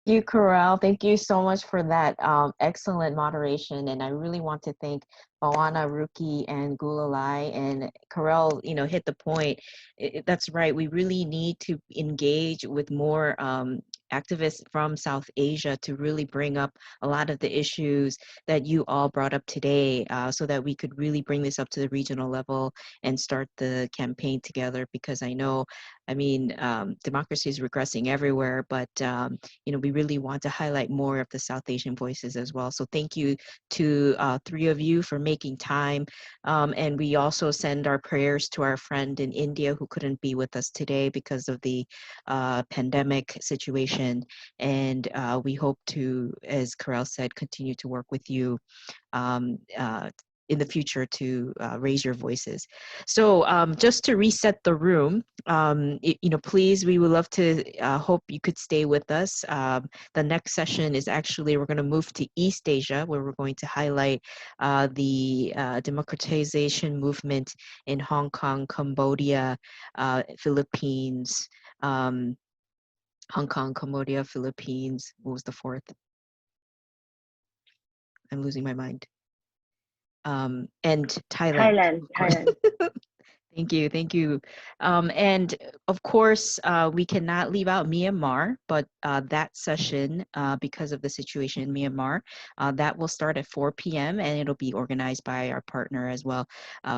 you, Corel. Thank you so much for that excellent moderation. And I really want to thank Bawana, Ruki, and Gulalai. And Corel, hit the point. That's right. We really need to engage with more activists from South Asia to really bring up a lot of the issues that you all brought up today, so that we could really bring this up to the regional level and start the campaign together. Because democracy is regressing everywhere, but we really want to highlight more of the South Asian voices as well. So thank you to three of you for making time. And we also send our prayers to our friend in India who couldn't be with us today because of the pandemic situation. And we hope to, as Karel said, continue to work with you in the future to raise your voices. So just to reset the room, please, we would love to hope you could stay with us. The next session is actually, we're going to move to East Asia, where we're going to highlight the democratization movement in Hong Kong, Cambodia, Philippines, Hong Kong, Cambodia, Philippines. What was the fourth? I'm losing my mind. And Thailand. Thailand. Thank you. And of course, we cannot leave out Myanmar, but that session, because of the situation in Myanmar, that will start at 4 p.m. and it'll be organized by our partner as well,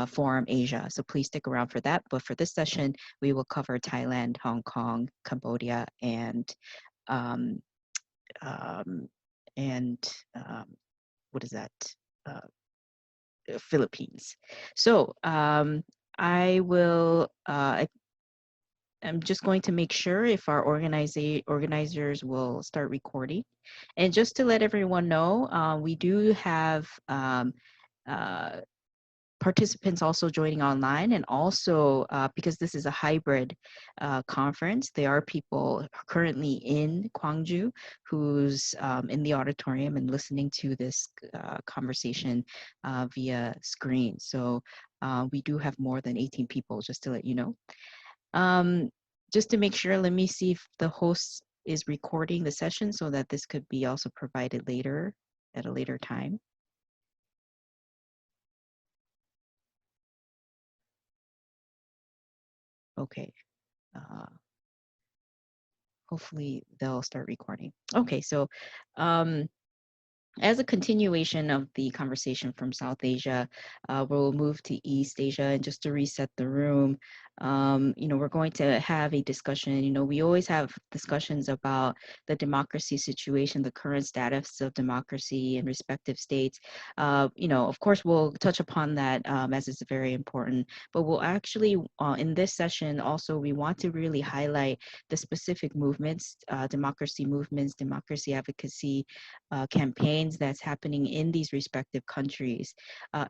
Forum Asia. So please stick around for that. But for this session, we will cover Thailand, Hong Kong, Cambodia, and what is that? Philippines. So I will, I'm just going to make sure if our organizers will start recording. And just to let everyone know, we do have participants also joining online, and also because this is a hybrid conference, there are people currently in Gwangju who's in the auditorium and listening to this conversation via screen. So we do have more than 18 people, just to let you know. Just to make sure, let me see if the host is recording the session so that this could be also provided later at a later time. Okay, hopefully they'll start recording. Okay, so as a continuation of the conversation from South Asia, we'll move to East Asia. And just to reset the room, we're going to have a discussion. We always have discussions about the democracy situation, the current status of democracy in respective states. Of course, we'll touch upon that as it's very important. But we'll actually, in this session, also, we want to really highlight the specific movements, democracy movements, democracy advocacy campaigns that's happening in these respective countries,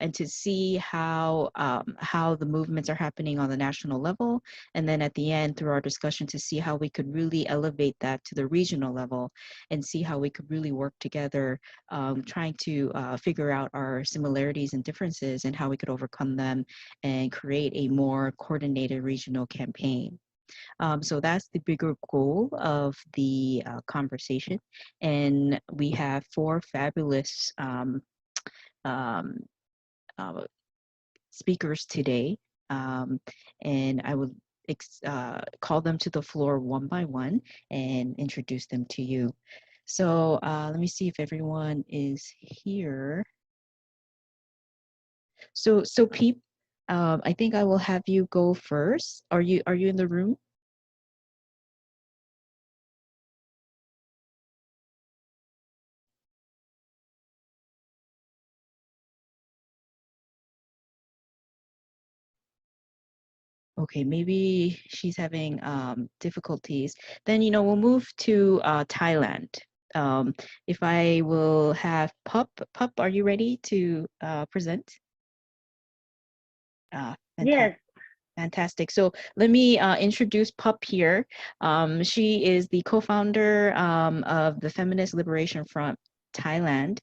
and to see how the movements are happening on the national level, and then at the end through our discussion to see how we could really elevate that to the regional level and see how we could really work together, trying to figure out our similarities and differences and how we could overcome them and create a more coordinated regional campaign. So that's the bigger goal of the conversation. And we have four fabulous speakers today. And I will call them to the floor one by one and introduce them to you. So let me see if everyone is here. So Sopheap, I think I will have you go first. Are you in the room? Okay, maybe she's having difficulties. Then, we'll move to Thailand. If I will have Pup, are you ready to present? Yes. Fantastic. So let me introduce Pup here. She is the co-founder of the Feminist Liberation Front Thailand.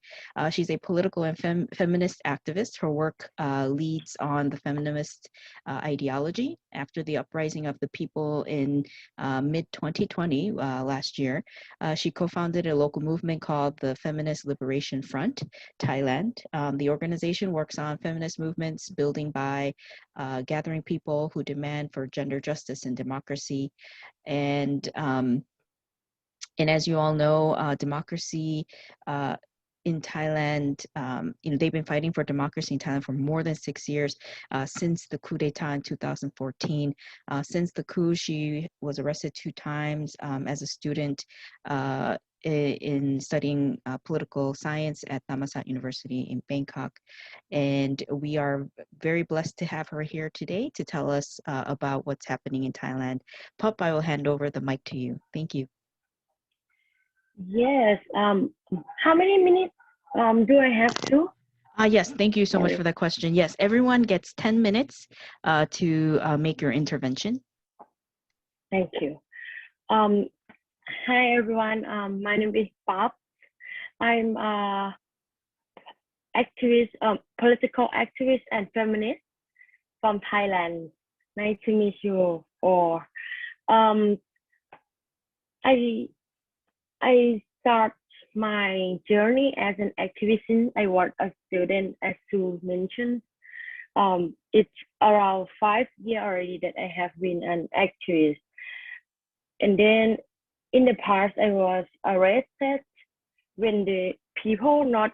She's a political and feminist activist. Her work leads on the feminist ideology. After the uprising of the people in mid-2020, last year, she co-founded a local movement called the Feminist Liberation Front, Thailand. The organization works on feminist movements, building by gathering people who demand for gender justice and democracy. And as you all know, democracy in Thailand, they've been fighting for democracy in Thailand for more than 6 years, since the coup d'etat in 2014. Since the coup, she was arrested 2 times as a student in studying political science at Thammasat University in Bangkok. And we are very blessed to have her here today to tell us about what's happening in Thailand. Pup, I will hand over the mic to you. Thank you. Yes. How many minutes do I have to? Yes, thank you so much for that question. Yes, everyone gets 10 minutes to make your intervention. Thank you. Hi, everyone. My name is Bob. I'm activist, political activist and feminist from Thailand. Nice to meet you all. I start my journey as an activist. I was a student, as Sue mentioned. It's around 5 years already that I have been an activist. And then in the past, I was arrested when the people not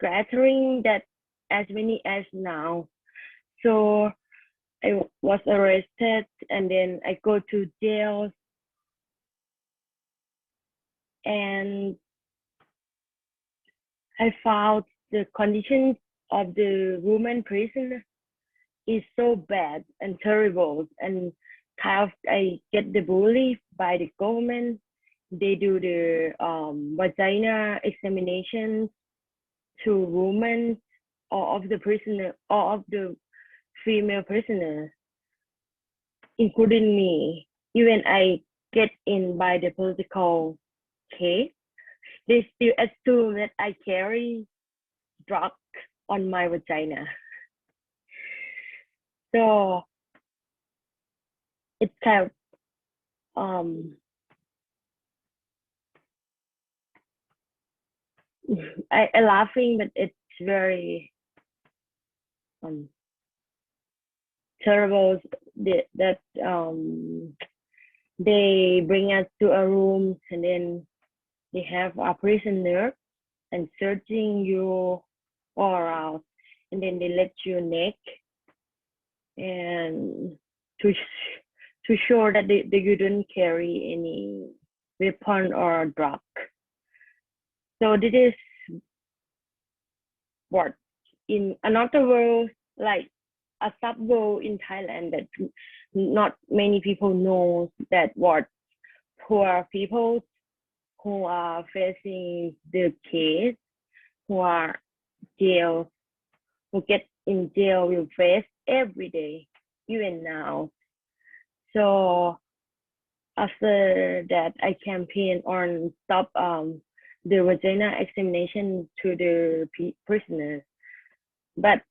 gathering that as many as now. So I was arrested and then I go to jail. And I found the conditions of the women prison is so bad and terrible, and kind of I get the bully by the government. They do the vagina examination to women or of the prisoner or of the female prisoners, including me. Even I get in by the political case, they still assume that I carry drugs on my vagina. So it's kind of I laughing, but it's very terrible that they bring us to a room and then they have a prisoner and searching you all around, and then they let you neck and to show that you don't carry any weapon or drug. So this is what in another world, like a sub-world in Thailand, that not many people know, that what poor people who are facing the case, who are jail, who get in jail will face every day, even now. So after that, I campaign on stop the vagina examination to the prisoners, but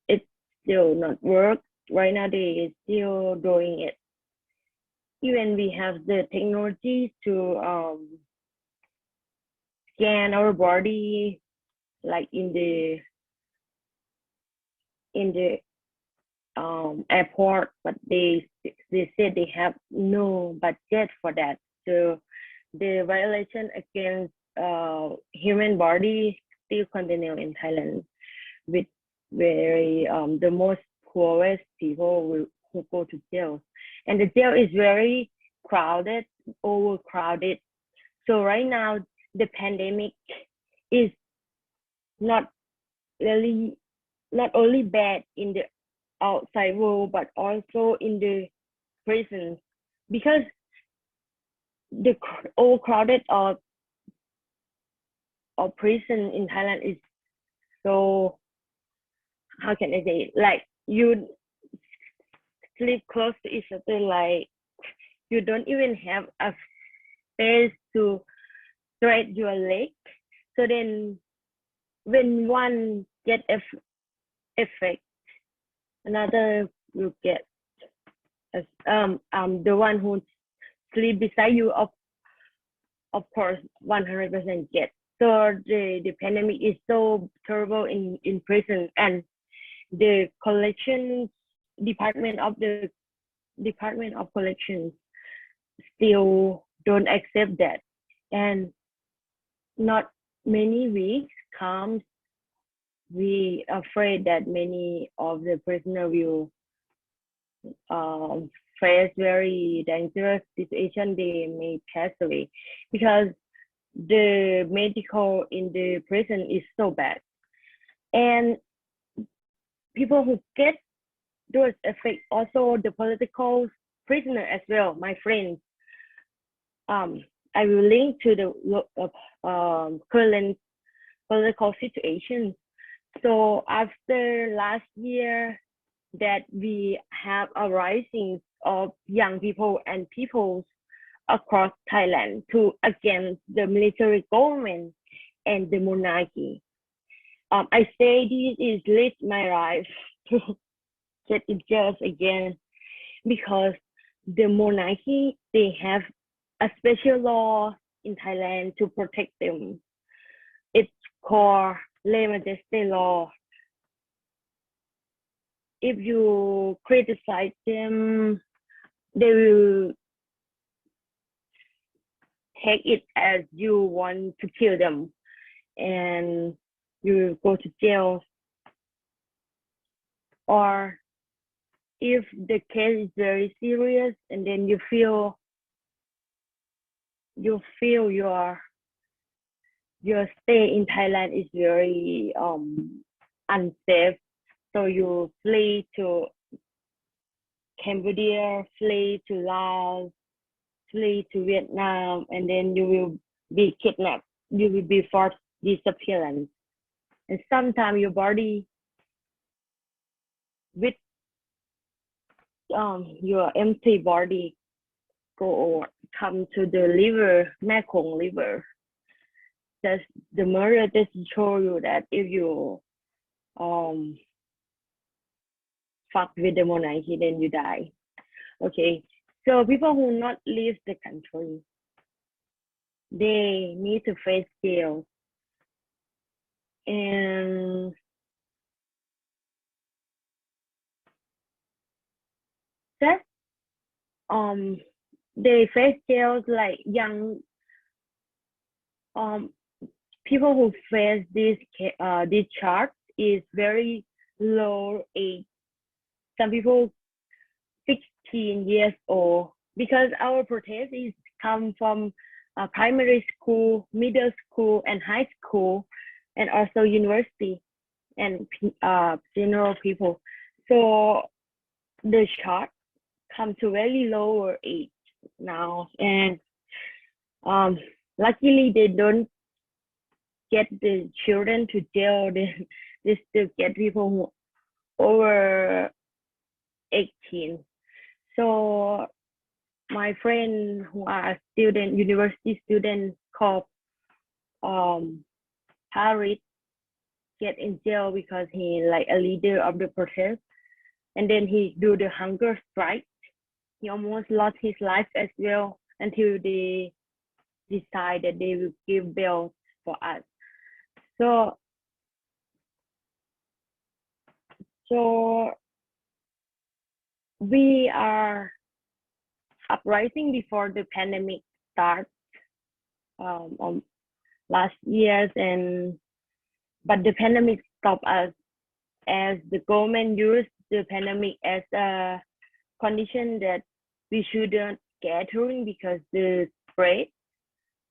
it's still not work. Right now, they still doing it. Even we have the technology to scan our body, like in the airport, but they said they have no budget for that. So the violation against human body still continue in Thailand, with very the most poorest people who go to jail, and the jail is very crowded, overcrowded. So right now the pandemic is not only bad in the outside world, but also in the prisons, because the overcrowded of prison in Thailand is so, how can I say, like you sleep close to each other, like you don't even have a space to stretch your leg. So then when one get effect, another will get the one who sleep beside you of course 100% get. So the pandemic is so terrible in prison, and the collections department of collections still don't accept that, and not many weeks comes, we afraid that many of the prisoners will face very dangerous situation. They may pass away because the medical in the prison is so bad, and people who get those effects, also the political prisoner as well, my friends. I will link to the current political situation. So after last year that we have a rising of young people and peoples across Thailand to against the military government and the monarchy. I say this is risk my life to get it just again, because the monarchy, they have a special law in Thailand to protect them. It's called Le Majesté law. If you criticize them, they will take it as you want to kill them, and you will go to jail. Or if the case is very serious, and then you feel your stay in Thailand is very unsafe, so you flee to Cambodia, flee to Laos, flee to Vietnam, and then you will be kidnapped. You will be forced disappearance, and sometimes your body with your empty body come to the liver, Mekong liver. That's the murder just show you that if you fuck with the monarchy, then you die. Okay, so people who not leave the country, they need to face jail, and that they face jails like young people who face this charge is very low age. Some people 16 years old, because our protest is come from primary school, middle school, and high school, and also university and general people. So the charge come to very lower age now, and luckily they don't get the children to jail. They still get people who over 18. So my friend who are student, university student called Harris, get in jail because he like a leader of the protest, and then he do the hunger strike. He almost lost his life as well until they decide that they will give bail for us. So we are uprising before the pandemic starts on last years, but the pandemic stopped us, as the government used the pandemic as a condition that we shouldn't gathering because the spread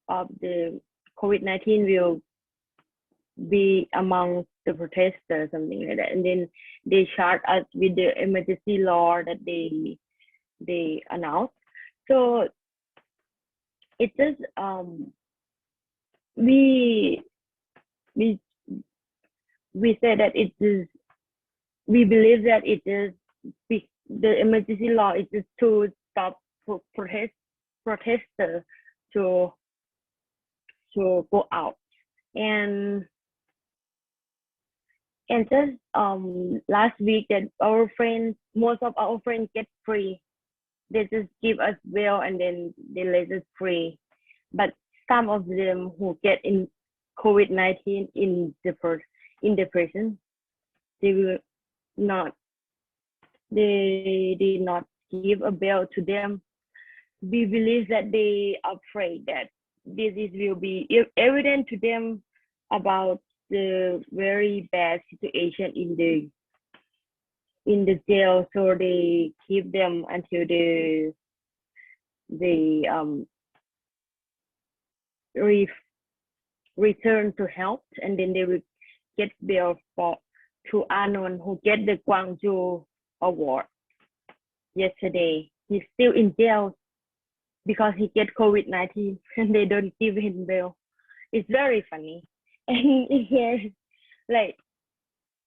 of the COVID-19 will be among the protesters, something like that. And then they charge us with the emergency law that they announced. So it is we say that it is, we believe that it is the emergency law is just to stop protesters to go out. and just last week that our friends, most of our friends get free. They just give us bill and then they let us free. But some of them who get in COVID-19 in depression, they will not, they did not give a bill to them. We believe that they are afraid that disease will be evident to them about the very bad situation in the jail, so they keep them until they return to health, and then they will get bail for to Anon, who get the Gwangju award yesterday. He's still in jail because he get COVID-19 and they don't give him bail. It's very funny. And it's like,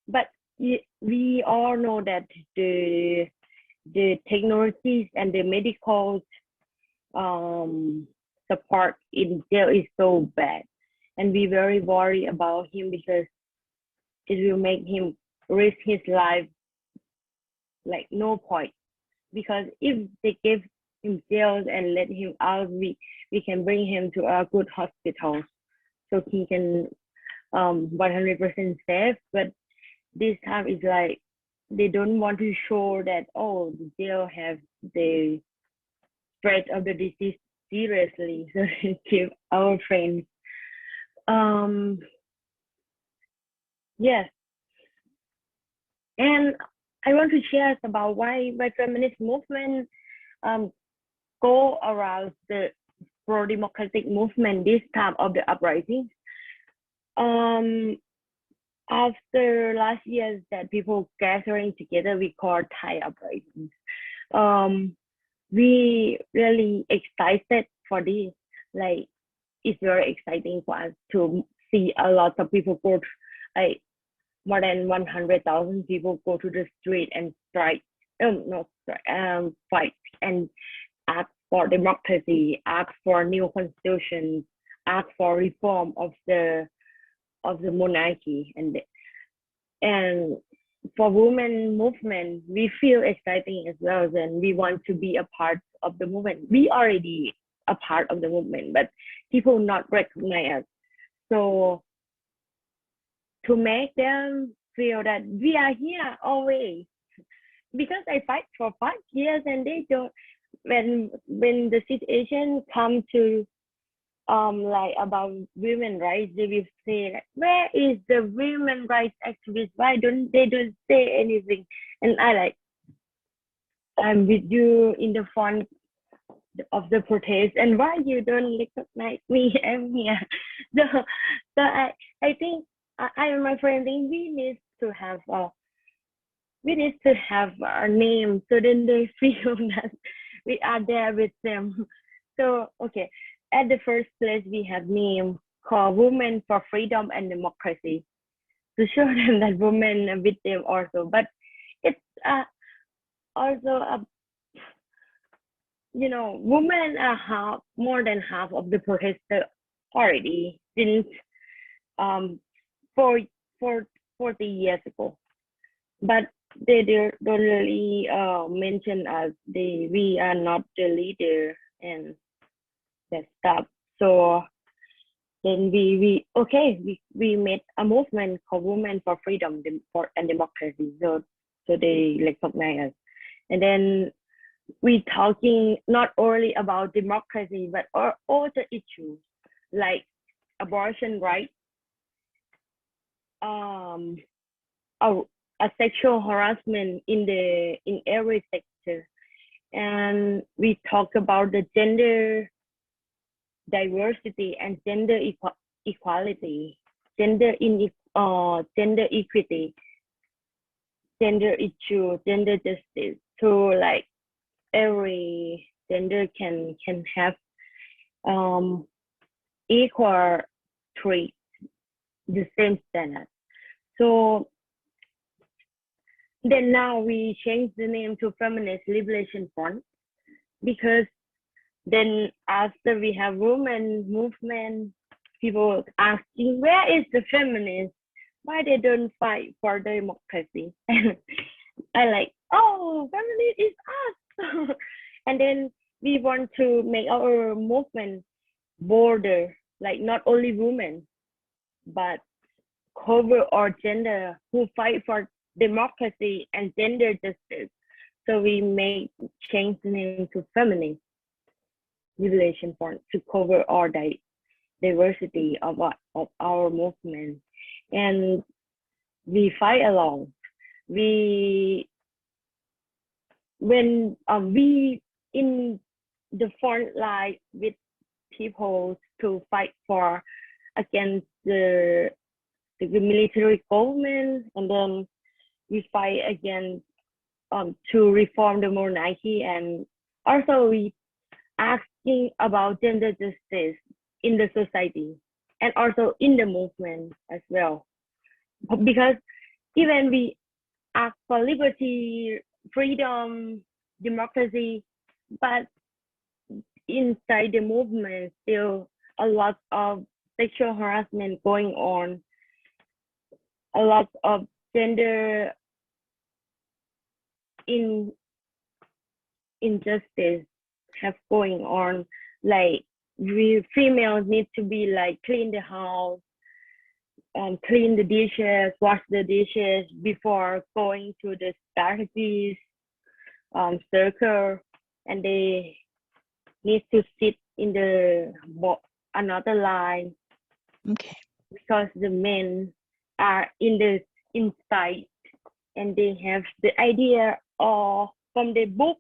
but we all know that the technologies and the medical support in jail is so bad, and we very worry about him because it will make him risk his life like no point. Because if they give him jail and let him out, we can bring him to a good hospital so he can 100% safe. But this time is like they don't want to show that, oh, the jail have the spread of the disease seriously, so they keep our friends. Yes, and I want to share about why feminist movement go around the pro-democratic movement this time of the uprising. After last year that people gathering together, we call Thai uprisings. We really excited for this. Like, it's very exciting for us to see a lot of people go, like more than 100,000 people go to the street and strike, fight and ask for democracy, ask for new constitution, ask for reform of the monarchy, and for women movement, we feel exciting as well, and we want to be a part of the movement. We already a part of the movement, but people not recognize us. So to make them feel that we are here always, because I fight for 5 years and they don't. When the situation come to like about women rights, they will say like, where is the women rights activists? Why don't they say anything? And I'm with you in the front of the protest, and why you don't recognize me? I'm here. So I think I and my friend think we need to have our name, so then they feel that we are there with them. So okay, at the first place we have name called Women for Freedom and Democracy to show them that women are with them also. But it's also a, women are more than half of the protesters already since 40 years ago. But they don't really mention us. We are not the leader and that stuff. So then we made a movement called Women for Freedom and Democracy. So they recognize us. And then we talking not only about democracy, but all the issues like abortion rights, a sexual harassment in every sector, and we talk about the gender diversity and gender equality, gender equity, gender issue, gender justice. So like every gender can have equal treat, the same standard. So then now we changed the name to Feminist Liberation Front, because then after we have women movement, people asking, where is the feminist? Why they don't fight for democracy? And I like, oh, feminist is us. And then we want to make our movement broader, like not only women, but cover all gender who fight for democracy and gender justice. So we made change the name to feminist liberation front to cover all the diversity of our movement. And we fight along. We when we in the front line with people to fight for against the military government, and then we fight against to reform the monarchy, and also we asking about gender justice in the society and also in the movement as well. Because even we ask for liberty, freedom, democracy, but inside the movement still a lot of sexual harassment going on, a lot of gender injustice have going on. Like we females need to be like clean the house, clean the dishes, wash the dishes before going to the strategies circle, and they need to sit in the another line. Okay. Because the men are in the inside, and they have the idea or from the book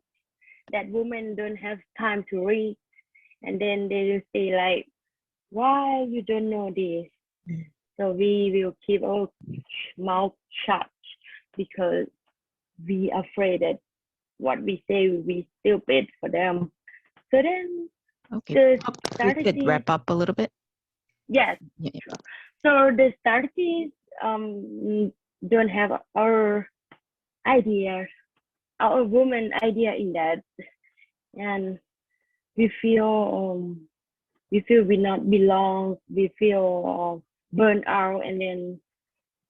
that women don't have time to read, and then they will say like, why you don't know this? So we will keep our mouth shut because we afraid that what we say will be stupid for them. So then okay, the we could wrap up a little bit. Yes. Yeah. So the strategies don't have our ideas, our woman idea in that, and we feel we not belong, we feel burned out, and then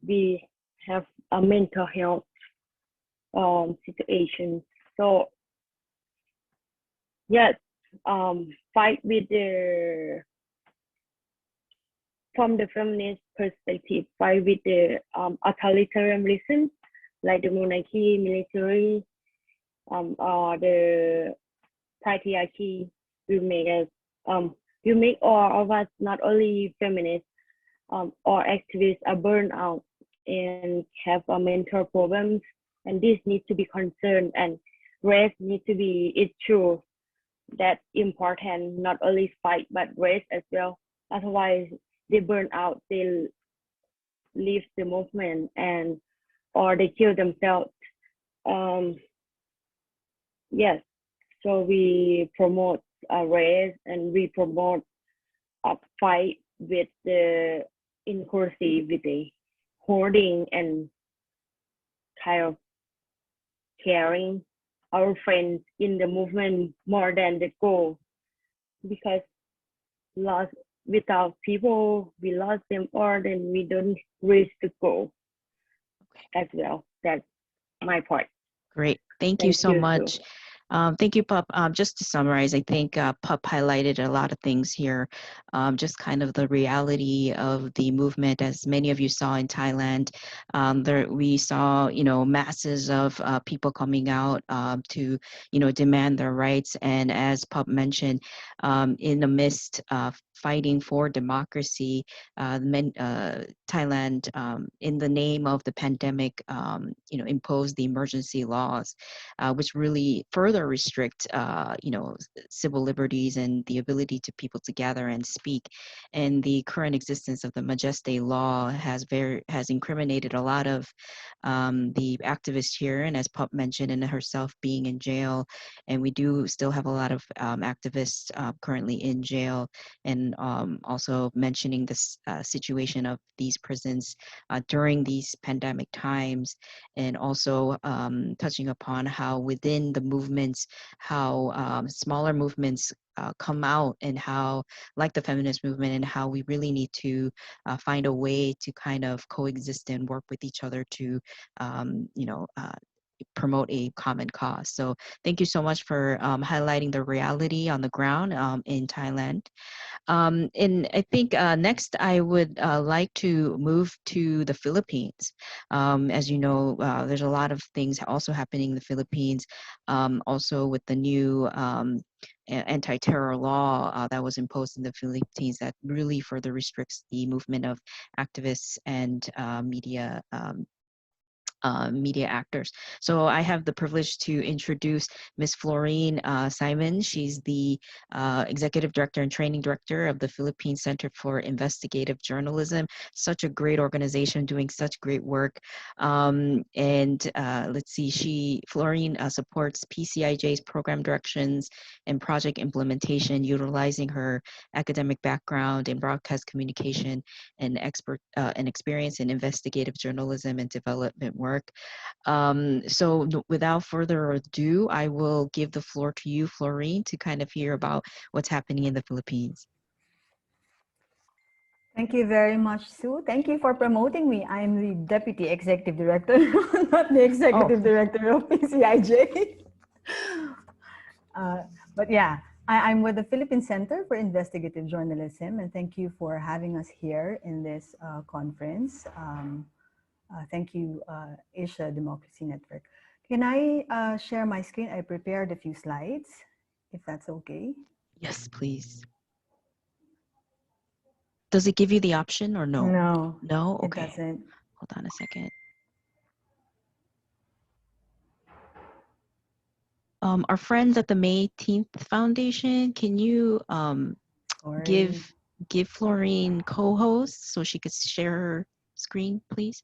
we have a mental health situation. So yes, fight with the from the feminist perspective, fight with the authoritarianism, like the monarchy, military, or the patriarchy. Will make us will make all of us, not only feminists or activists, are burned out and have mental problems, and this needs to be concerned, and race needs to be issue that important, not only fight but race as well. Otherwise they burn out, they leave the movement, and or they kill themselves. Yes, so we promote a race, and we promote a fight with the inclusivity, holding and kind of caring our friends in the movement more than the goal, because lost without people, we lost them all, then we don't reach the goal as well. That's my part. Great. Thank you so much. Too. Thank you, Pup. Just to summarize, I think Pup highlighted a lot of things here. Just kind of the reality of the movement, as many of you saw in Thailand. We saw, masses of people coming out to, demand their rights. And as Pup mentioned, in the midst of fighting for democracy, Thailand, in the name of the pandemic, imposed the emergency laws, which really further restrict, civil liberties and the ability to people to gather and speak. And the current existence of the Majeste law has incriminated a lot of the activists here, and as Pup mentioned, and herself being in jail. And we do still have a lot of activists currently in jail, and also mentioning this situation of these prisons during these pandemic times, and also touching upon how within the movements, how smaller movements come out, and how, like the feminist movement, and how we really need to find a way to kind of coexist and work with each other to, promote a common cause. So thank you so much for highlighting the reality on the ground in Thailand. And I think next I would like to move to the Philippines. As you know, there's a lot of things also happening in the Philippines, also with the new anti-terror law that was imposed in the Philippines that really further restricts the movement of activists and media actors. So I have the privilege to introduce Ms. Floreen Simon. She's the Executive Director and Training Director of the Philippine Center for Investigative Journalism. Such a great organization doing such great work. Let's see, Floreen supports PCIJ's program directions and project implementation, utilizing her academic background in broadcast communication and experience in investigative journalism and development work. Without further ado, I will give the floor to you, Floreen, to kind of hear about what's happening in the Philippines. Thank you very much, Sue. Thank you for promoting me. I'm the Deputy Executive Director, not the Executive Director of PCIJ. But yeah, I'm with the Philippine Center for Investigative Journalism, and thank you for having us here in this conference. Thank you, Asia Democracy Network. Can I share my screen? I prepared a few slides, if that's okay. Yes, please. Does it give you the option or no? No. No? Okay. It doesn't. Hold on a second. Our friends at the May 10th Foundation, can you give Floreen co-host so she could share her screen, please?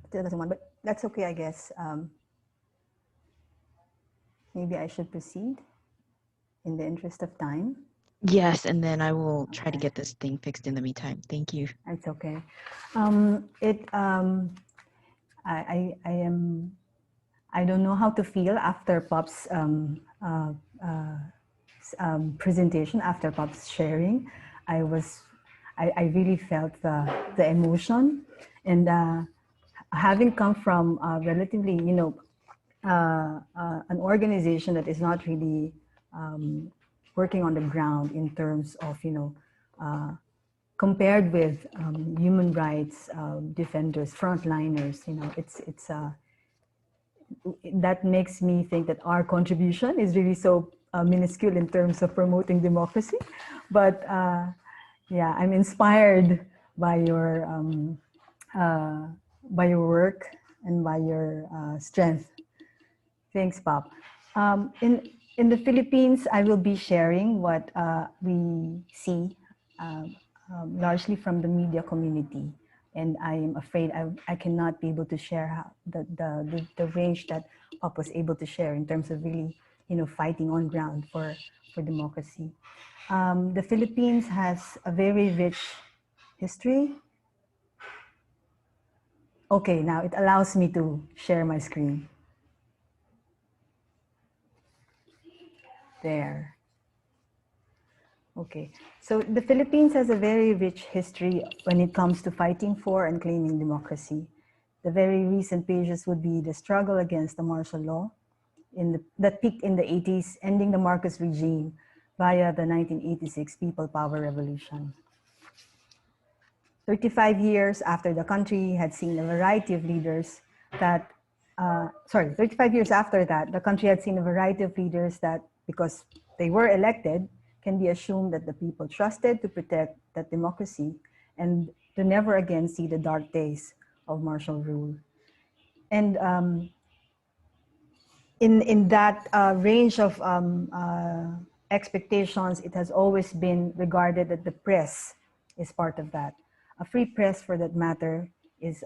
Still doesn't want, but that's okay, I guess. Maybe I should proceed in the interest of time. Yes, and then I will try to get this thing fixed in the meantime. Thank you. That's okay. I don't know how to feel after Pop's presentation, after Pop's sharing. I really felt the emotion, and having come from relatively, an organization that is not really working on the ground in terms of, compared with human rights defenders, frontliners, that makes me think that our contribution is really so minuscule in terms of promoting democracy. But yeah, I'm inspired by your work and by your strength. Thanks, Pop. In the Philippines, I will be sharing what we see largely from the media community. And I am afraid I cannot be able to share the range that Pop was able to share in terms of really, fighting on ground for democracy. The Philippines has a very rich history. Okay, now it allows me to share my screen. There. Okay, so the Philippines has a very rich history when it comes to fighting for and claiming democracy. The very recent pages would be the struggle against the martial law that peaked in the 80s, ending the Marcos regime via the 1986 People Power Revolution. 35 years after the country had seen a variety of leaders that, 35 years after that, the country had seen a variety of leaders that, because they were elected, can be assumed that the people trusted to protect that democracy and to never again see the dark days of martial rule. And in that range of expectations, it has always been regarded that the press is part of that. A free press, for that matter, is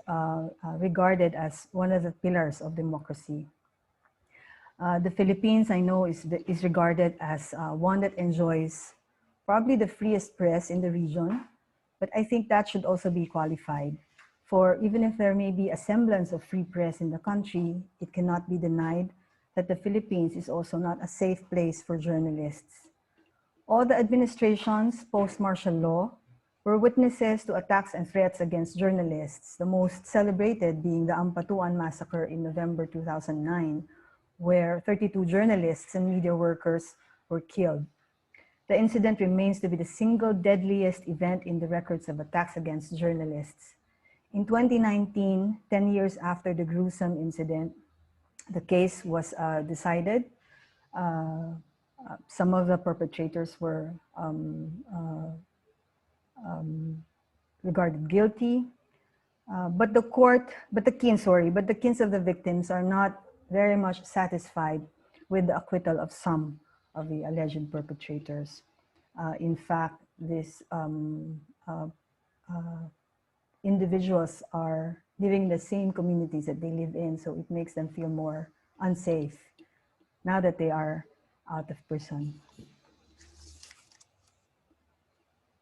regarded as one of the pillars of democracy. The Philippines, I know, is regarded as one that enjoys probably the freest press in the region, but I think that should also be qualified. For even if there may be a semblance of free press in the country, it cannot be denied that the Philippines is also not a safe place for journalists. All the administrations post-martial law were witnesses to attacks and threats against journalists, the most celebrated being the Ampatuan massacre in November 2009, where 32 journalists and media workers were killed. The incident remains to be the single deadliest event in the records of attacks against journalists. In 2019, 10 years after the gruesome incident, the case was decided. Some of the perpetrators were regarded guilty, but the kins of the victims are not very much satisfied with the acquittal of some of the alleged perpetrators. In fact, these individuals are living in the same communities that they live in, so it makes them feel more unsafe now that they are out of prison.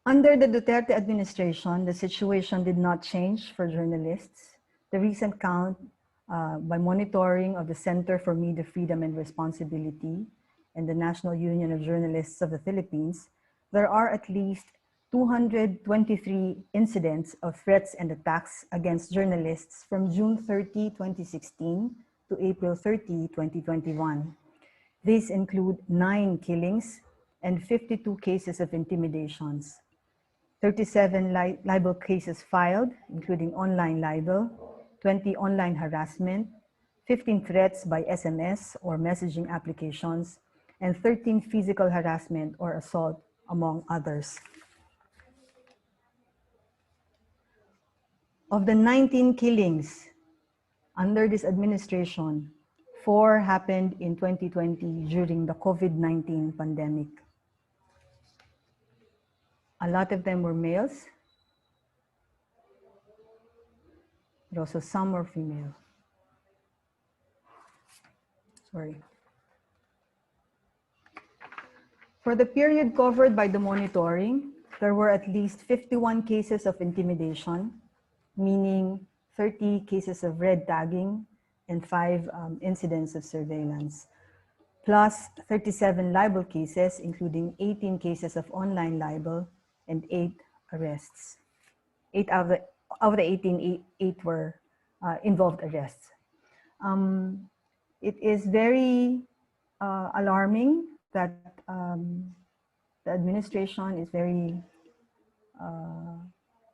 Under the Duterte administration, the situation did not change for journalists. The recent count by monitoring of the Center for Media Freedom and Responsibility and the National Union of Journalists of the Philippines, there are at least 223 incidents of threats and attacks against journalists from June 30, 2016 to April 30, 2021. These include 9 killings and 52 cases of intimidations, 37 libel cases filed, including online libel, 20 online harassment, 15 threats by SMS or messaging applications, and 13 physical harassment or assault, among others. Of the 19 killings under this administration, 4 happened in 2020 during the COVID-19 pandemic. A lot of them were males, but also some were female. Sorry. For the period covered by the monitoring, there were at least 51 cases of intimidation, meaning 30 cases of red tagging and 5 incidents of surveillance, plus 37 libel cases, including 18 cases of online libel and 8 arrests. 8 out of the 18, 8 were involved arrests. It is very alarming that the administration is very,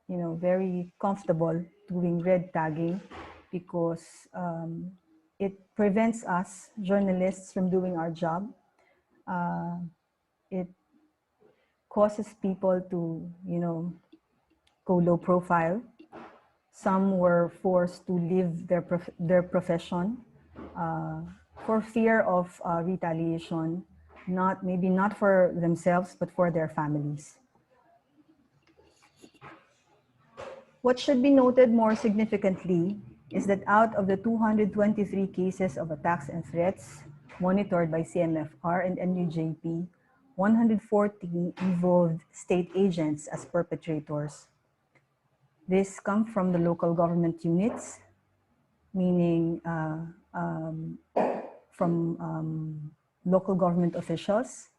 very comfortable doing red tagging because it prevents us journalists from doing our job. It causes people to, go low profile. Some were forced to leave their profession for fear of retaliation, maybe not for themselves, but for their families. What should be noted more significantly is that out of the 223 cases of attacks and threats monitored by CMFR and NUJP, 140 involved state agents as perpetrators. This comes from the local government units, meaning from local government officials.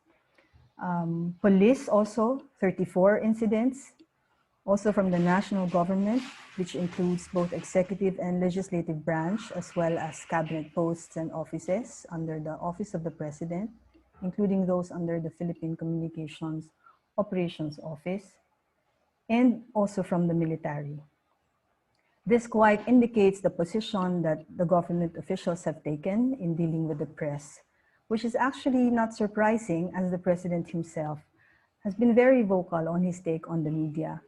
Police also, 34 incidents. Also from the national government, which includes both executive and legislative branch, as well as cabinet posts and offices under the Office of the President, including those under the Philippine Communications Operations Office, and also from the military. This quite indicates the position that the government officials have taken in dealing with the press, which is actually not surprising, as the president himself has been very vocal on his take on the media.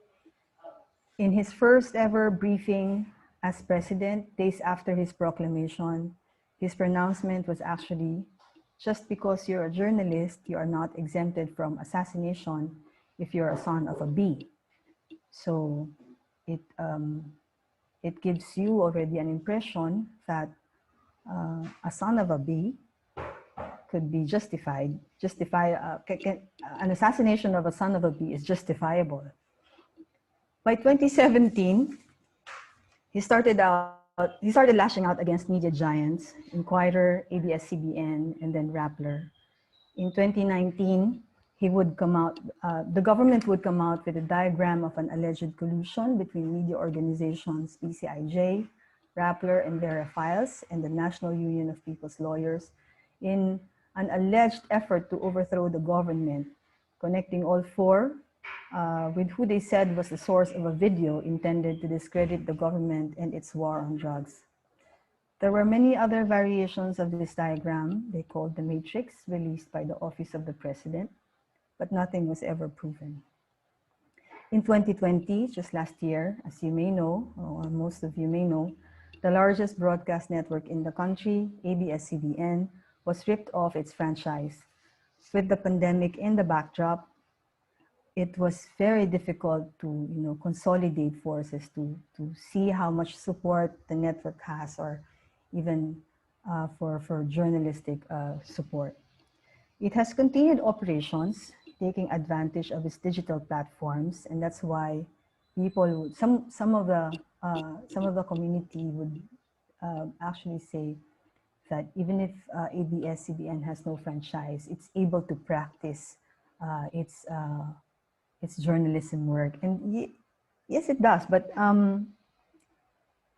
In his first ever briefing as president, days after his proclamation, his pronouncement was actually, just because you're a journalist, you are not exempted from assassination if you're a son of a bee. So it gives you already an impression that a son of a bee could be justified. An assassination of a son of a bee is justifiable. By 2017, he started lashing out against media giants, Inquirer, ABS-CBN, and then Rappler. In 2019, he would come out, the government would come out with a diagram of an alleged collusion between media organizations PCIJ, Rappler, and Verifiles, and the National Union of People's Lawyers in an alleged effort to overthrow the government, connecting all four with who they said was the source of a video intended to discredit the government and its war on drugs. There were many other variations of this diagram, they called the Matrix, released by the Office of the President, but nothing was ever proven. In 2020, just last year, as you may know, or most of you may know, the largest broadcast network in the country, ABS-CBN, was ripped off its franchise. With the pandemic in the backdrop, it was very difficult to consolidate forces to see how much support the network has, or even for journalistic support. It has continued operations, taking advantage of its digital platforms, and that's why people would, some of the community would actually say that even if ABS-CBN has no franchise, it's able to practice its journalism work. And yes, it does, but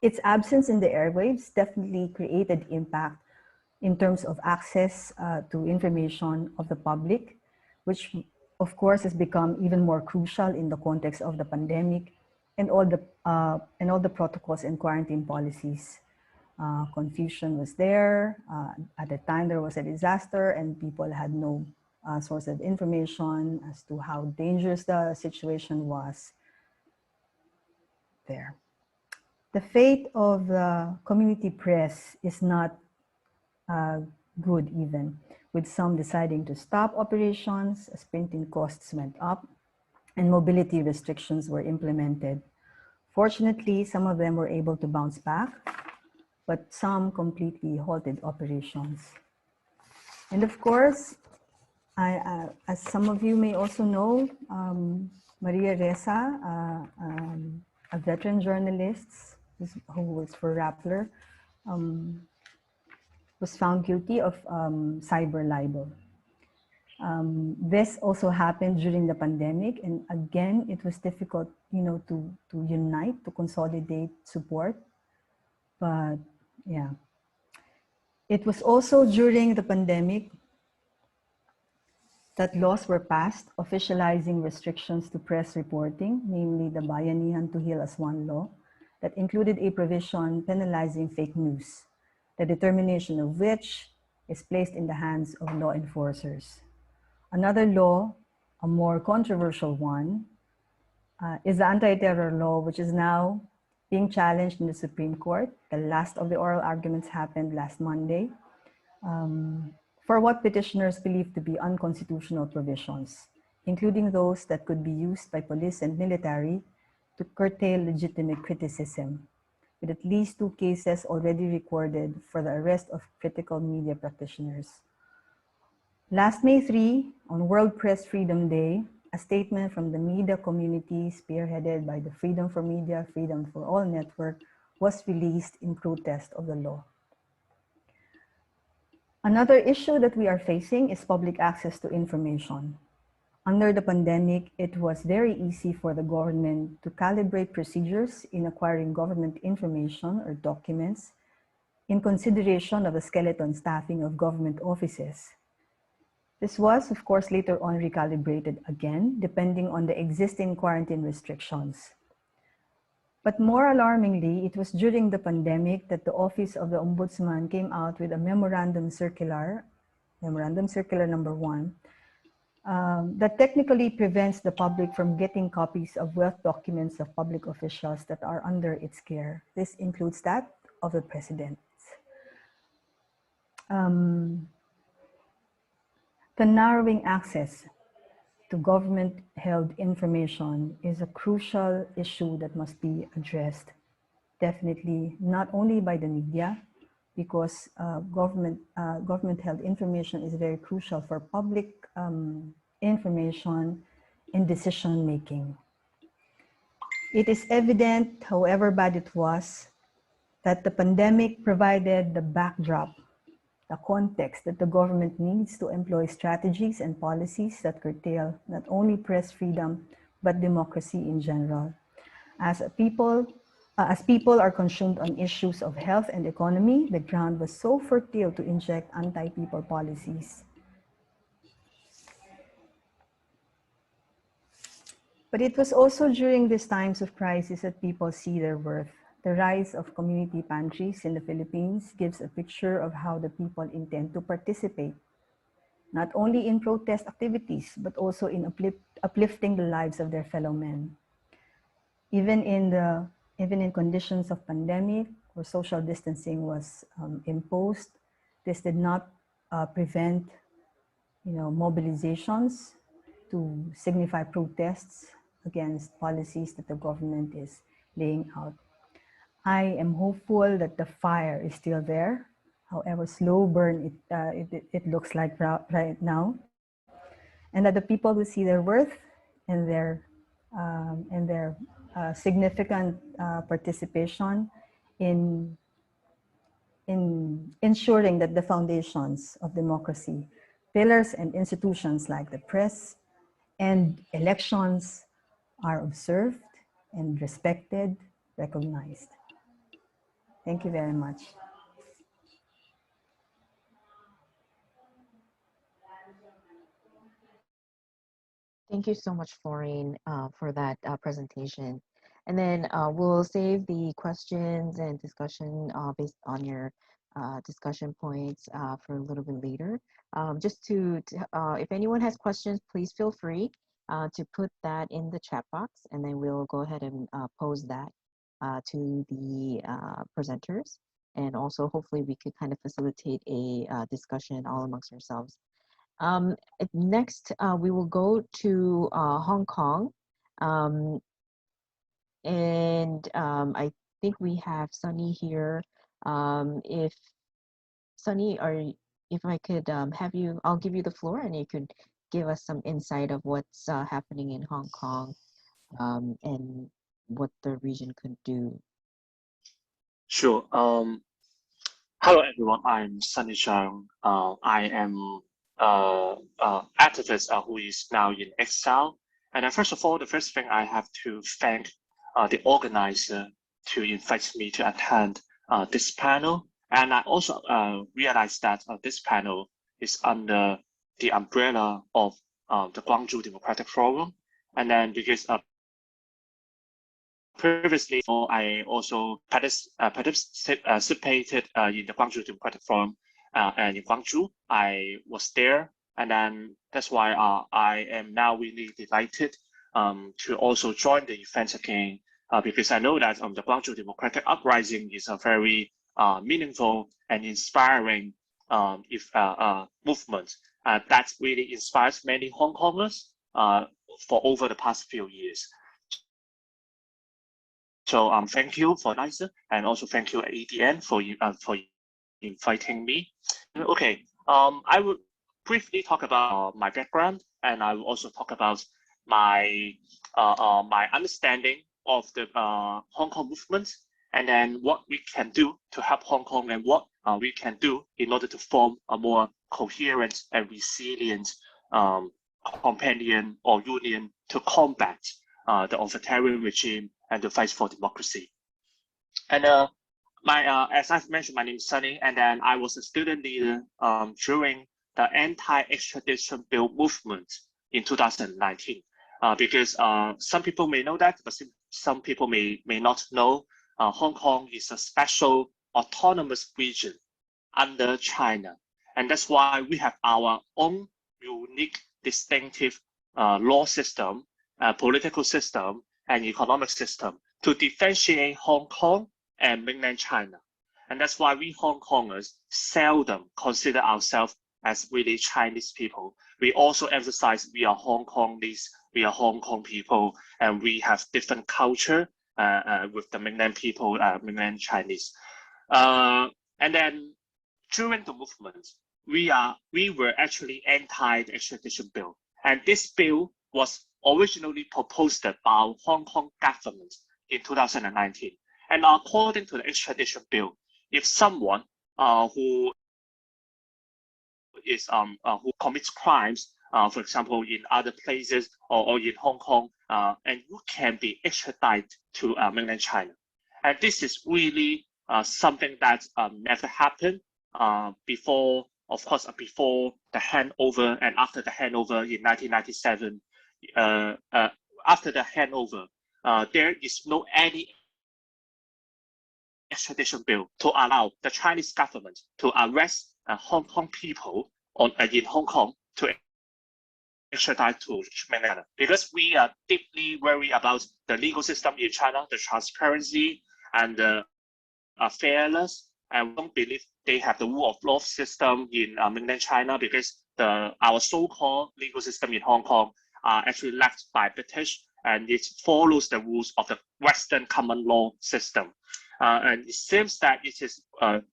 its absence in the airwaves definitely created impact in terms of access to information of the public, which of course has become even more crucial in the context of the pandemic and all the protocols and quarantine policies. Confusion was there. At the time there was a disaster and people had no source of information as to how dangerous the situation was there. The fate of the community press is not good even, with some deciding to stop operations as printing costs went up and mobility restrictions were implemented. Fortunately, some of them were able to bounce back, but some completely halted operations. And of course, as some of you may also know, Maria Ressa, a veteran journalist who works for Rappler, was found guilty of cyber libel. This also happened during the pandemic, and again, it was difficult, to unite, to consolidate support. But yeah, it was also during the pandemic that laws were passed officializing restrictions to press reporting, namely the Bayanihan to Heal as One law, that included a provision penalizing fake news, the determination of which is placed in the hands of law enforcers. Another law, a more controversial one, is the anti-terror law, which is now being challenged in the Supreme Court. The last of the oral arguments happened last Monday for what petitioners believe to be unconstitutional provisions, including those that could be used by police and military to curtail legitimate criticism, with at least 2 cases already recorded for the arrest of critical media practitioners. Last May 3, on World Press Freedom Day, a statement from the media community spearheaded by the Freedom for Media, Freedom for All network was released in protest of the law. Another issue that we are facing is public access to information. Under the pandemic, it was very easy for the government to calibrate procedures in acquiring government information or documents in consideration of the skeleton staffing of government offices. This was, of course, later on recalibrated again, depending on the existing quarantine restrictions. But more alarmingly, it was during the pandemic that the Office of the Ombudsman came out with a Memorandum Circular number 1, that technically prevents the public from getting copies of wealth documents of public officials that are under its care. This includes that of the president. The narrowing access to government-held information is a crucial issue that must be addressed, definitely not only by the media, because government-held information is very crucial for public information in decision-making. It is evident, however bad it was, that the pandemic provided the backdrop, the context that the government needs to employ strategies and policies that curtail not only press freedom, but democracy in general. As people are consumed on issues of health and economy, the ground was so fertile to inject anti-people policies. But it was also during these times of crisis that people see their worth. The rise of community pantries in the Philippines gives a picture of how the people intend to participate, not only in protest activities, but also in uplifting the lives of their fellow men. Even in conditions of pandemic where social distancing was imposed, this did not prevent, mobilizations to signify protests against policies that the government is laying out. I am hopeful that the fire is still there, however slow burn it looks like right now, and that the people will see their worth and their significant participation in ensuring that the foundations of democracy, pillars and institutions like the press and elections are observed and respected, recognized. Thank you very much. Thank you so much, Floreen, for that presentation. And then we'll save the questions and discussion based on your discussion points for a little bit later. Just to if anyone has questions, please feel free to put that in the chat box, and then we'll go ahead and pose that to the presenters. And also, hopefully, we could kind of facilitate a discussion all amongst ourselves. Next, we will go to Hong Kong. I think we have Sunny here. If Sunny, if I could have you, I'll give you the floor, and you could give us some insight of what's happening in Hong Kong and what the region could do. Sure. Hello, everyone. I'm Sunny Cheung. I am activist who is now in exile. And first of all, the first thing I have to thank the organizer to invite me to attend this panel. And I also realized that this panel is under the umbrella of the Gwangju Democratic Forum. And then because previously, I also participated in the Gwangju Democratic Forum, and in Gwangju, I was there, and then that's why I am now really delighted to also join the event again, because I know that the Gwangju Democratic Uprising is a very meaningful and inspiring movement that really inspires many Hong Kongers for over the past few years. So thank you for that, and also thank you ADN for inviting me. Okay, I will briefly talk about my background, and I will also talk about my my understanding of the Hong Kong movement, and then what we can do to help Hong Kong, and what we can do in order to form a more coherent and resilient companion or union to combat the authoritarian regime and to fight for democracy. And as I've mentioned, my name is Sunny, and then I was a student leader during the anti-extradition bill movement in 2019. Because some people may know that, but some people may not know. Hong Kong is a special autonomous region under China, and that's why we have our own unique, distinctive law system, political system, and economic system to differentiate Hong Kong and mainland China. And that's why we Hong Kongers seldom consider ourselves as really Chinese people. We also emphasize we are Hong Kongese, we are Hong Kong people, and we have different culture with the mainland people, mainland Chinese. And then during the movement, we were actually anti the extradition bill. And this bill was originally proposed by Hong Kong government in 2019. And according to the extradition bill, if someone who commits crimes, for example, in other places or in Hong Kong, and you can be extradited to mainland China. And this is really something that never happened before, of course, before the handover and after the handover in 1997. After the handover, there is no any extradition bill to allow the Chinese government to arrest Hong Kong people in Hong Kong to extradite to mainland, because we are deeply worried about the legal system in China, the transparency and the fairness, and we don't believe they have the rule of law system in mainland China, because our so-called legal system in Hong Kong are actually left by British, and it follows the rules of the Western common law system. And it seems that it is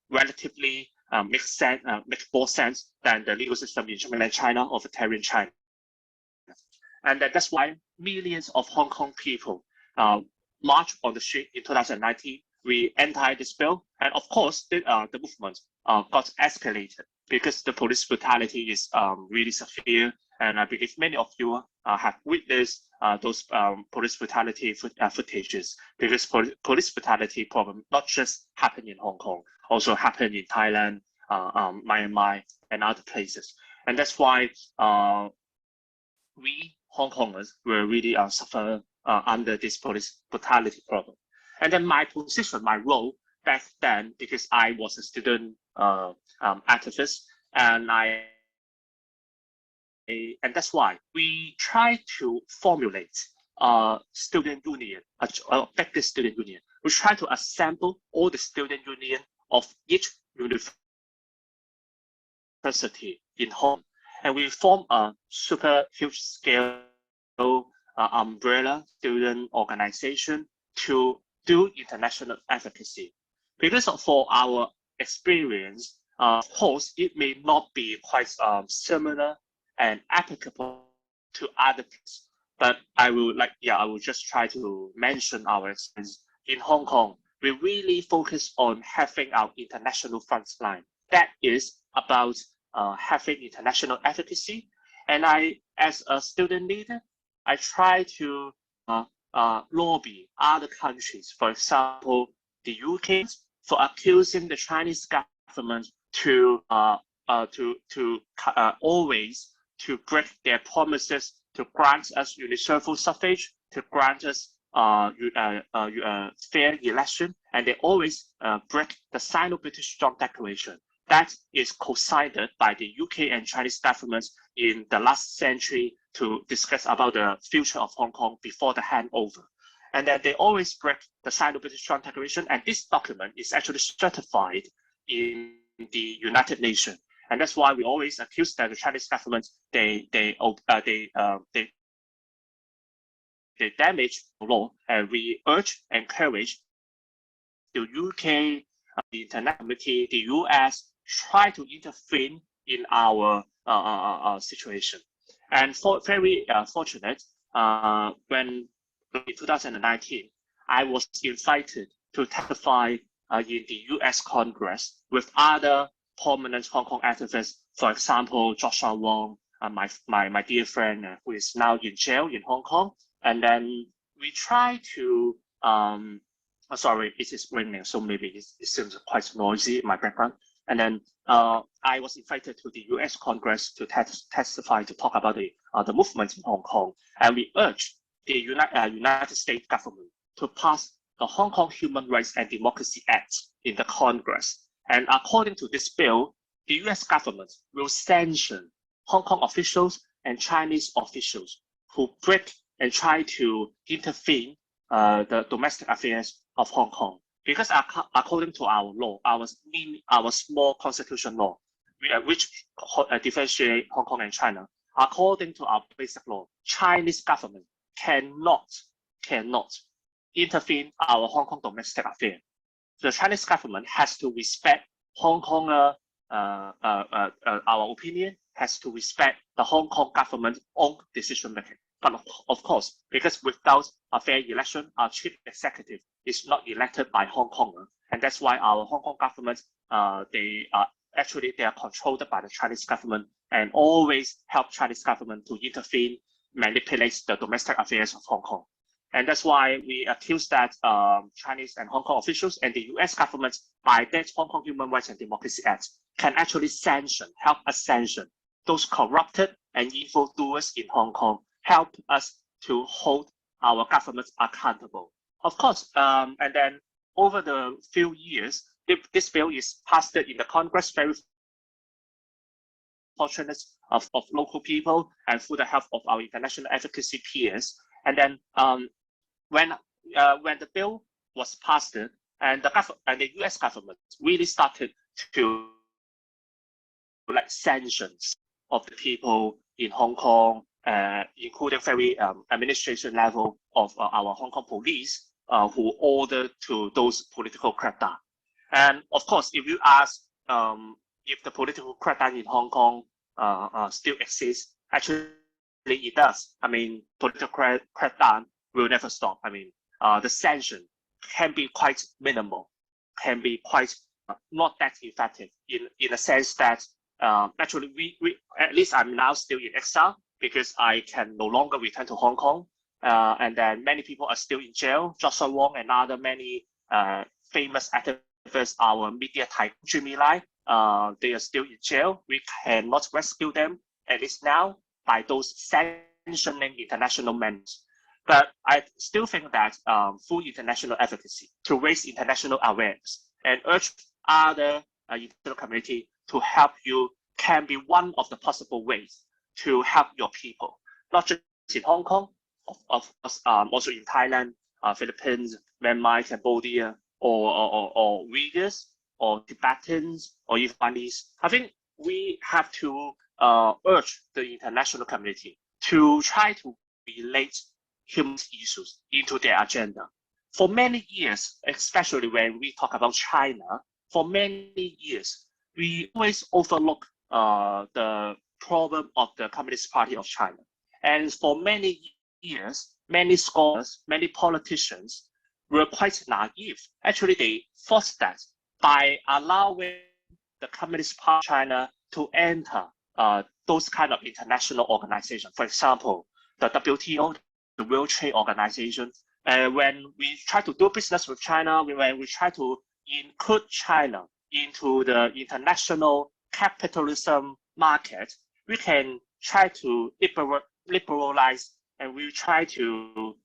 relatively makes more sense than the legal system in mainland China or authoritarian China. And that's why millions of Hong Kong people marched on the street in 2019. We anti this bill, and of course, the movement got escalated because the police brutality is really severe. And I believe many of you have witnessed those police brutality footages, because police brutality problem not just happened in Hong Kong, also happened in Thailand, Myanmar, and other places. And that's why we Hong Kongers were really suffer under this police brutality problem. And then my position, my role back then, because I was a student activist, and that's why we try to formulate a student union, a effective student union. We try to assemble all the student union of each university in Hong Kong, and we form a super huge scale umbrella student organization to do international advocacy. Because for our experience, of course, it may not be quite similar and applicable to other places, but I will just try to mention our experience in Hong Kong. We really focus on having our international front line. That is about having international advocacy. And I, as a student leader, I try to lobby other countries, for example, the UK, for accusing the Chinese government to always to break their promises to grant us universal suffrage, to grant us fair election, and they always break the Sino-British Joint Declaration that is co-signed by the UK and Chinese governments in the last century to discuss about the future of Hong Kong before the handover. And then they always break the Sino-British Joint Declaration, and this document is actually certified in the United Nations. And that's why we always accuse that the Chinese government they damage the law, and we urge and encourage the UK, the international community, the US try to intervene in our situation. And very fortunate, when in 2019, I was invited to testify in the US Congress with other prominent Hong Kong activists, for example, Joshua Wong, my dear friend who is now in jail in Hong Kong. And then we try to, sorry, it is raining, so maybe it seems quite noisy in my background. And then I was invited to the US Congress to testify, to talk about the movement in Hong Kong. And we urged the United States government to pass the Hong Kong Human Rights and Democracy Act in the Congress. And according to this bill, the US government will sanction Hong Kong officials and Chinese officials who break and try to intervene the domestic affairs of Hong Kong. Because according to our law, our small constitution law, which differentiate Hong Kong and China. According to our basic law, Chinese government cannot intervene our Hong Kong domestic affair. The Chinese government has to respect Hong Kong, our opinion, has to respect the Hong Kong government's own decision making. But of course, because without a fair election, our chief executive is not elected by Hong Kong, and that's why our Hong Kong government, they are controlled by the Chinese government and always help Chinese government to intervene, manipulate the domestic affairs of Hong Kong. And that's why we accuse that Chinese and Hong Kong officials and the US government, by that Hong Kong Human Rights and Democracy Act, can actually help us sanction those corrupted and evil doers in Hong Kong, help us to hold our governments accountable. Of course, and then over the few years, this bill is passed in the Congress, very fortunate of local people and through the help of our international advocacy peers. And then when the bill was passed, and the US government really started to sanctions of the people in Hong Kong, including very administration level of our Hong Kong police, who ordered to those political crackdown. And of course, if you ask if the political crackdown in Hong Kong still exists, actually it does. I mean, political crackdown will never stop. I mean, the sanction can be quite minimal, can be quite not that effective in a sense that actually we at least I'm now still in exile because I can no longer return to Hong Kong. And then many people are still in jail. Joshua Wong and other many famous activists, our media type, Jimmy Lai, they are still in jail. We cannot rescue them, at least now, by those sanctioning international measures. But I still think that through international advocacy, to raise international awareness and urge other international community to help you can be one of the possible ways to help your people, not just in Hong Kong, of course, also in Thailand, Philippines, Myanmar, Cambodia, or Uyghurs, or Tibetans, or even Chinese. I think we have to urge the international community to try to relate human issues into their agenda. For many years, especially when we talk about China, for many years, we always overlook the problem of the Communist Party of China. And for many years, many scholars, many politicians were quite naive. Actually, they thought that by allowing the Communist Party of China to enter those kind of international organizations, for example, the WTO, the World Trade Organization, when we try to do business with China, when we try to include China into the international capitalism market, we can try to liberalize, and we try to,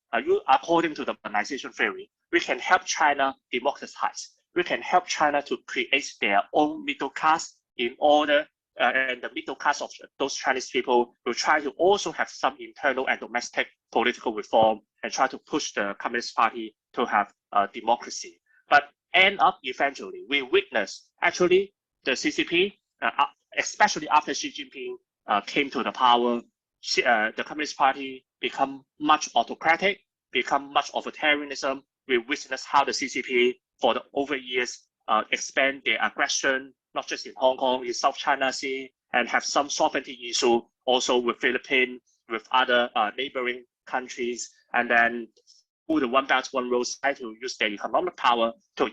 according to the organization theory, we can help China democratize. We can help China to create their own middle class in order, and the middle class of those Chinese people will try to also have some internal and domestic political reform and try to push the Communist Party to have democracy. But end up eventually, we witness actually the CCP, especially after Xi Jinping came to the power, the Communist Party become much autocratic, become much authoritarianism. We witness how the CCP for the over years expand their aggression, not just in Hong Kong, in South China Sea, and have some sovereignty issue also with Philippines, with other neighboring countries, and then through the One Belt, One Road try to use their economic power to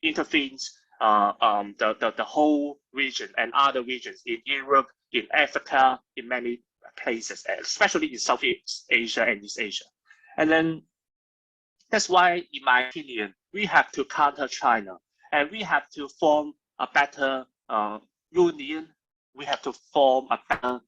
intervene the whole region and other regions in Europe, in Africa, in many places, especially in Southeast Asia and East Asia. And then that's why, in my opinion, we have to counter China, and we have to form a better union. We have to form a better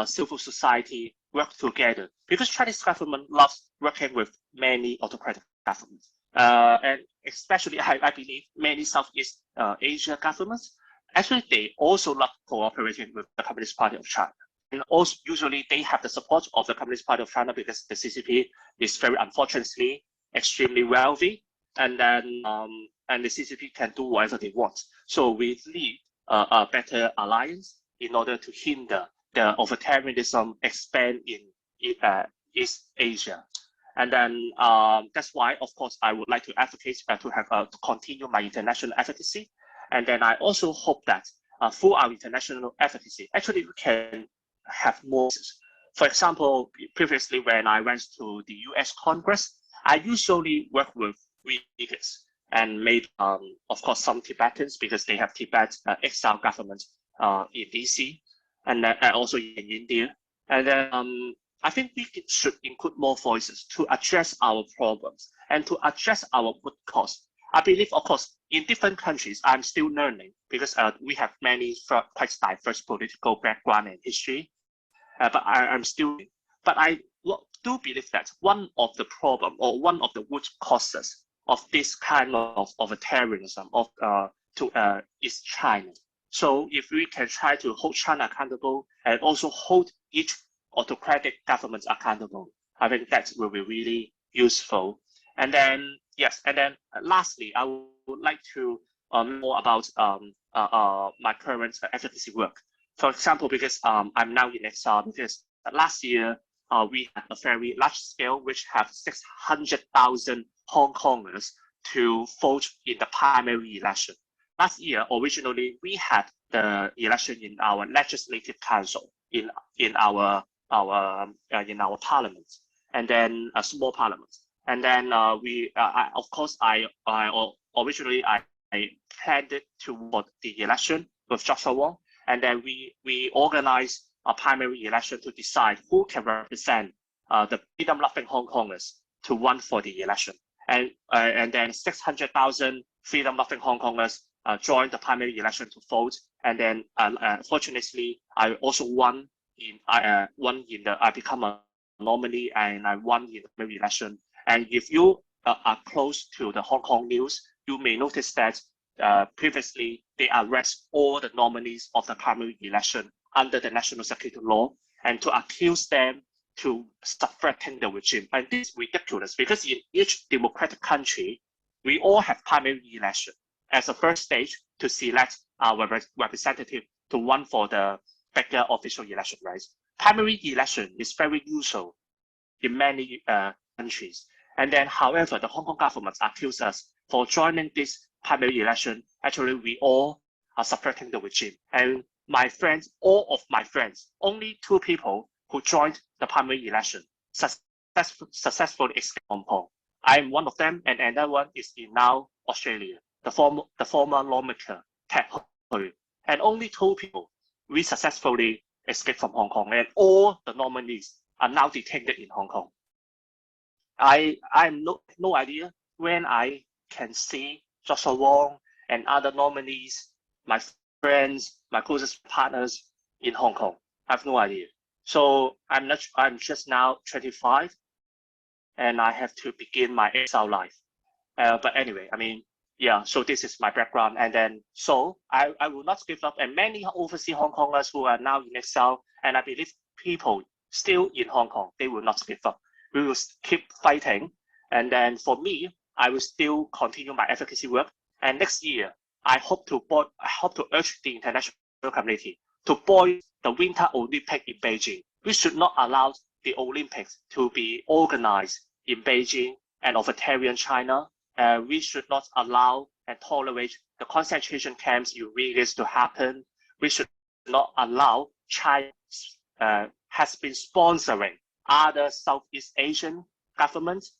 civil society, work together, because Chinese government loves working with many autocratic governments, and especially I believe many Southeast Asia governments. Actually, they also love cooperating with the Communist Party of China. And also, usually they have the support of the Communist Party of China because the CCP is very unfortunately extremely wealthy, and then and the CCP can do whatever they want. So we need a better alliance in order to hinder the authoritarianism expand in East Asia. And then that's why, of course, I would like to advocate to have to continue my international advocacy. And then I also hope that through our international advocacy, actually we can have more. For example, previously when I went to the US Congress, I usually work with Uyghurs and made, of course, some Tibetans because they have Tibet exile government in DC and also in India. And then I think we should include more voices to address our problems and to address our root cause. I believe, of course, in different countries, I'm still learning because we have many quite diverse political background and history. But I'm still, but I do believe that one of the problem or one of the root causes of this kind of authoritarianism is China. So if we can try to hold China accountable and also hold each autocratic government accountable, I think that will be really useful. And then, yes, and then lastly, I would like to more about my current advocacy work. For example, because I'm now in exile, because last year we had a very large scale, which have 600,000 Hong Kongers to vote in the primary election. Last year, originally, we had the election in our legislative council, in our parliament, and then a small parliament. And then originally I planned it toward the election with Joshua Wong, and then we organized a primary election to decide who can represent the freedom-loving Hong Kongers to run for the election. And then 600,000 freedom-loving Hong Kongers joined the primary election to vote. And then fortunately, I also won I become a nominee and I won in the primary election. And if you are close to the Hong Kong news, you may notice that previously they arrest all the nominees of the primary election under the national security law and to accuse them to subverting the regime. And this is ridiculous because in each democratic country, we all have primary election as a first stage to select our representative to run for the bigger official election, right? Primary election is very usual in many countries. And then, however, the Hong Kong government accused us for joining this primary election. Actually, we all are subverting the regime. And my friends, all of my friends, only 2 people who joined the primary election successfully escaped Hong Kong. I am one of them, and another one is in now Australia, the former lawmaker, Chak. And only 2 people, we successfully escaped from Hong Kong, and all the nominees are now detained in Hong Kong. I have no idea when I can see Joshua Wong and other nominees, my friends, my closest partners in Hong Kong. I have no idea. So I'm just now 25 and I have to begin my exile life. But anyway, I mean, yeah, so this is my background. And then, so I will not give up. And many overseas Hong Kongers who are now in exile, and I believe people still in Hong Kong, they will not give up. We will keep fighting. And then for me, I will still continue my advocacy work. And next year, I hope to urge the international community to boycott the Winter Olympics in Beijing. We should not allow the Olympics to be organized in Beijing and authoritarian China. We should not allow and tolerate the concentration camps in Uyghurs to happen. We should not allow China has been sponsoring other Southeast Asian governments,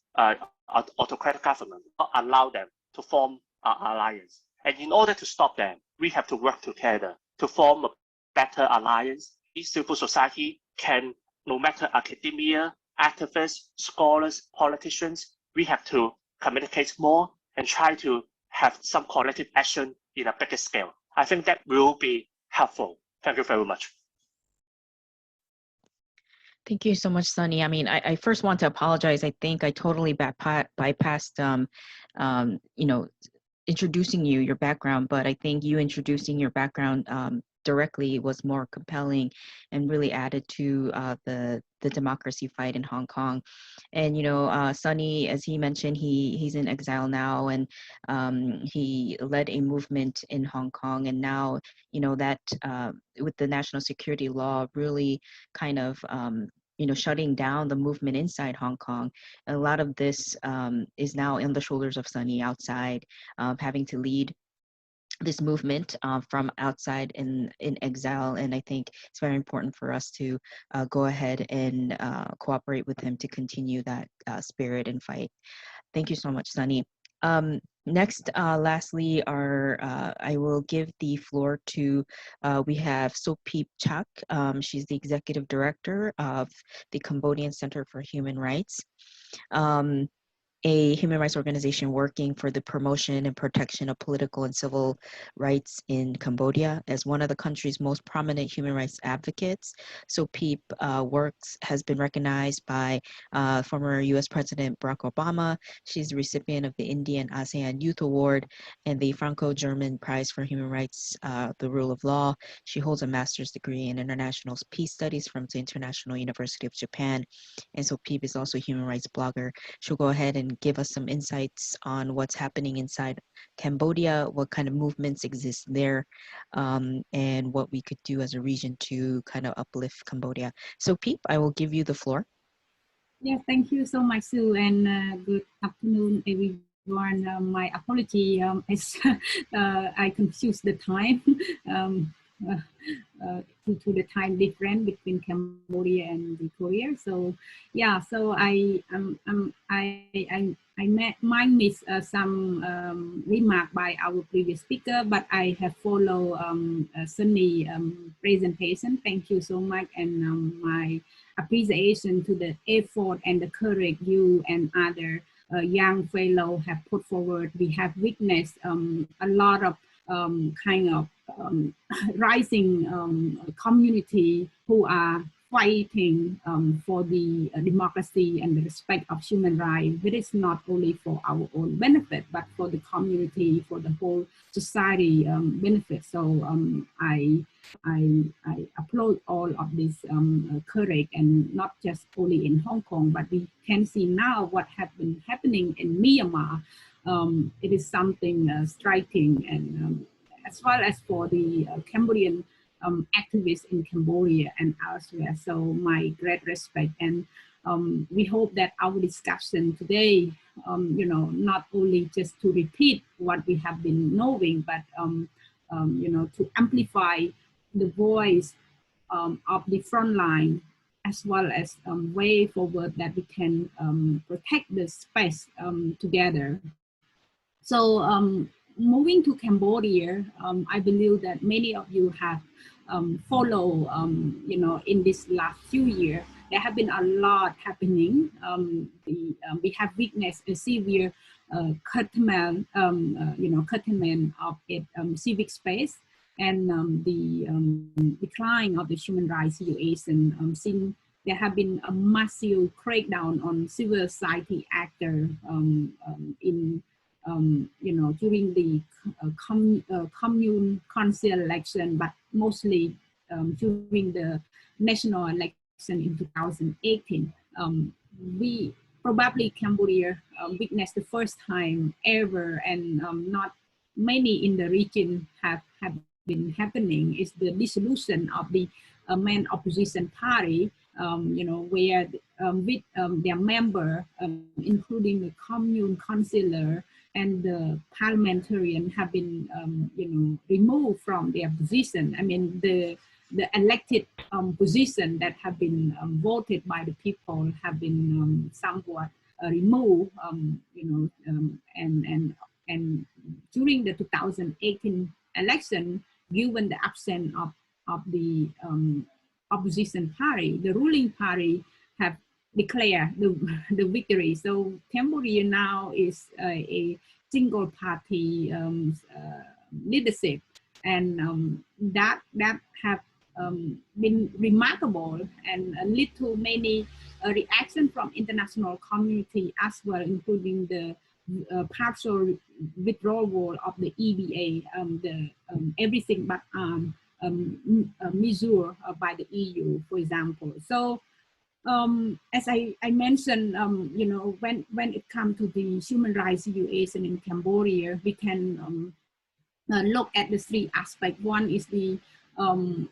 autocratic governments, not allow them to form an alliance. And in order to stop them, we have to work together to form a better alliance. Civil society can, no matter academia, activists, scholars, politicians, we have to communicate more and try to have some collective action in a bigger scale. I think that will be helpful. Thank you very much. Thank you so much, Sunny. I mean, I first want to apologize. I think I totally bypassed, introducing your background, but I think you introducing your background directly was more compelling and really added to the the democracy fight in Hong Kong. And Sunny, as he mentioned, he's in exile now, and he led a movement in Hong Kong, and now that with the national security law really kind of shutting down the movement inside Hong Kong, a lot of this is now on the shoulders of Sunny outside, having to lead this movement from outside in exile. And I think it's very important for us to go ahead and cooperate with him to continue that spirit and fight. Thank you so much, Sunny. Next, lastly, I will give the floor to, we have Sopheap Chak. She's the executive director of the Cambodian Center for Human Rights, a human rights organization working for the promotion and protection of political and civil rights in Cambodia. As one of the country's most prominent human rights advocates, Sopheap has been recognized by former US President Barack Obama. She's the recipient of the Indian ASEAN Youth Award and the Franco-German Prize for Human Rights, the Rule of Law. She holds a master's degree in international peace studies from the International University of Japan. And Sopheap is also a human rights blogger. She'll go ahead and give us some insights on what's happening inside Cambodia, what kind of movements exist there, and what we could do as a region to kind of uplift Cambodia. Sopheap, I will give you the floor. Yes, thank you so much, Sue, and good afternoon, everyone. My apology as I confused the time due to the time difference between Cambodia and Korea. So yeah, so I might miss some remark by our previous speaker, but I have followed Sunny presentation. Thank you so much, and my appreciation to the effort and the courage you and other young fellows have put forward. We have witnessed a lot of kind of rising community who are fighting for the democracy and the respect of human rights. It is not only for our own benefit, but for the community, for the whole society benefit. So I applaud all of this courage, and not just only in Hong Kong, but we can see now what has been happening in Myanmar. It is something striking, and as well as for the Cambodian activists in Cambodia and elsewhere. So my great respect, and we hope that our discussion today, not only just to repeat what we have been knowing, but to amplify the voice of the front line, as well as way forward that we can protect the space together. So moving to Cambodia, I believe that many of you have followed, in this last few years, there have been a lot happening. We have witnessed a severe curtailment, curtailment of its civic space, and the decline of the human rights situation. Since there have been a massive crackdown on civil society actors in during the commune council election, but mostly during the national election in 2018. We probably Cambodia witnessed the first time ever, and not many in the region have been happening, is the dissolution of the main opposition party, where with their member, including the commune councillor and the parliamentarian, have been removed from their position. I mean, the elected position that have been voted by the people have been somewhat removed, and during the 2018 election, given the absence of the opposition party, the ruling party have declared the victory. So Cambodia now is a single party leadership, and that have been remarkable and lead to many reactions from international community as well, including the partial withdrawal of the EBA, the everything but measure by the EU, for example. So as I mentioned, you know, when it comes to the human rights situation in Cambodia, we can look at the three aspects. One is the you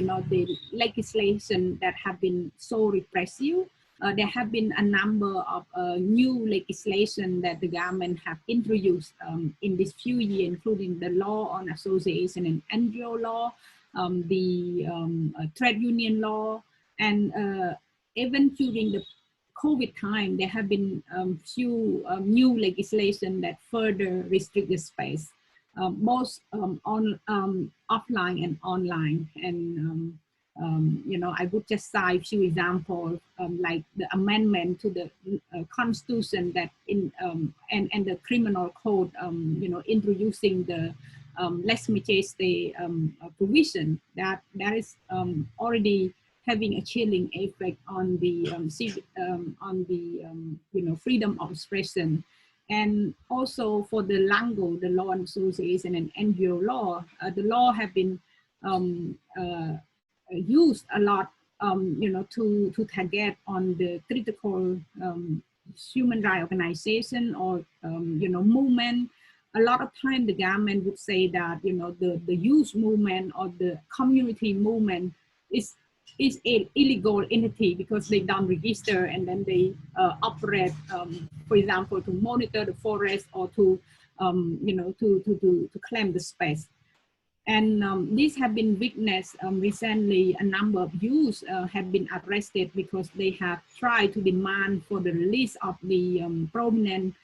know, the legislation that have been so repressive. There have been a number of new legislation that the government have introduced in this few years, including the law on association and NGO law, the trade union law, and even during the COVID time, there have been few new legislation that further restrict the space, both offline and online. And you know, I would just cite a few examples, like the amendment to the Constitution that and the criminal code, you know, introducing the lèse-majesté provision that is already having a chilling effect on the you know, freedom of expression. And also for the LANGO, the Law on Association and NGO law, the law have been used a lot, you know, to target on the critical human rights organization or you know, movement. A lot of time the government would say that, you know, the youth movement or the community movement is an illegal entity because they don't register, and then they operate, for example, to monitor the forest or to you know, to claim the space. And these have been witnessed recently. A number of youths have been arrested because they have tried to demand for the release of the prominent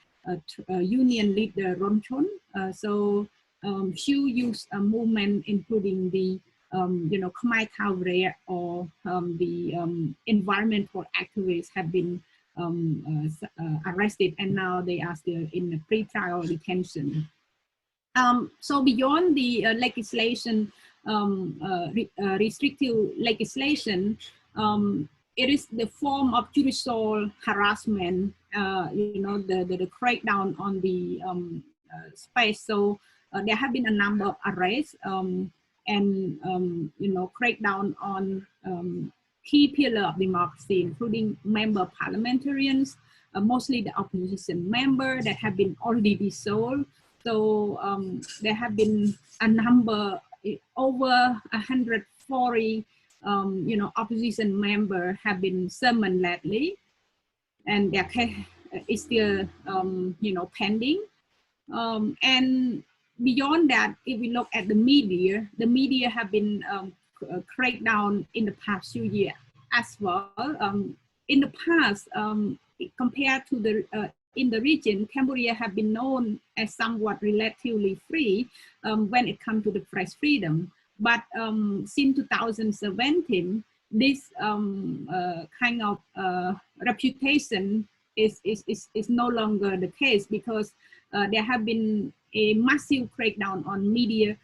union leader Ronchon. So few youth movement, including the you know, Khmer Khmer or the environmental activists, have been arrested, and now they are still in a pre-trial detention. So beyond the legislation, restrictive legislation, it is the form of judicial harassment, you know, the crackdown on the space. So there have been a number of arrests and, you know, crackdown on key pillar of democracy, including member parliamentarians, mostly the opposition member that have been already dissolved. So there have been a number, over 140, you know, opposition members have been summoned lately, and their case is still, you know, pending. And beyond that, if we look at the media have been cracked down in the past few years as well. In the past, compared to the in the region, Cambodia have been known as somewhat relatively free when it comes to the press freedom. But since 2017, this kind of reputation is no longer the case, because there have been a massive crackdown on media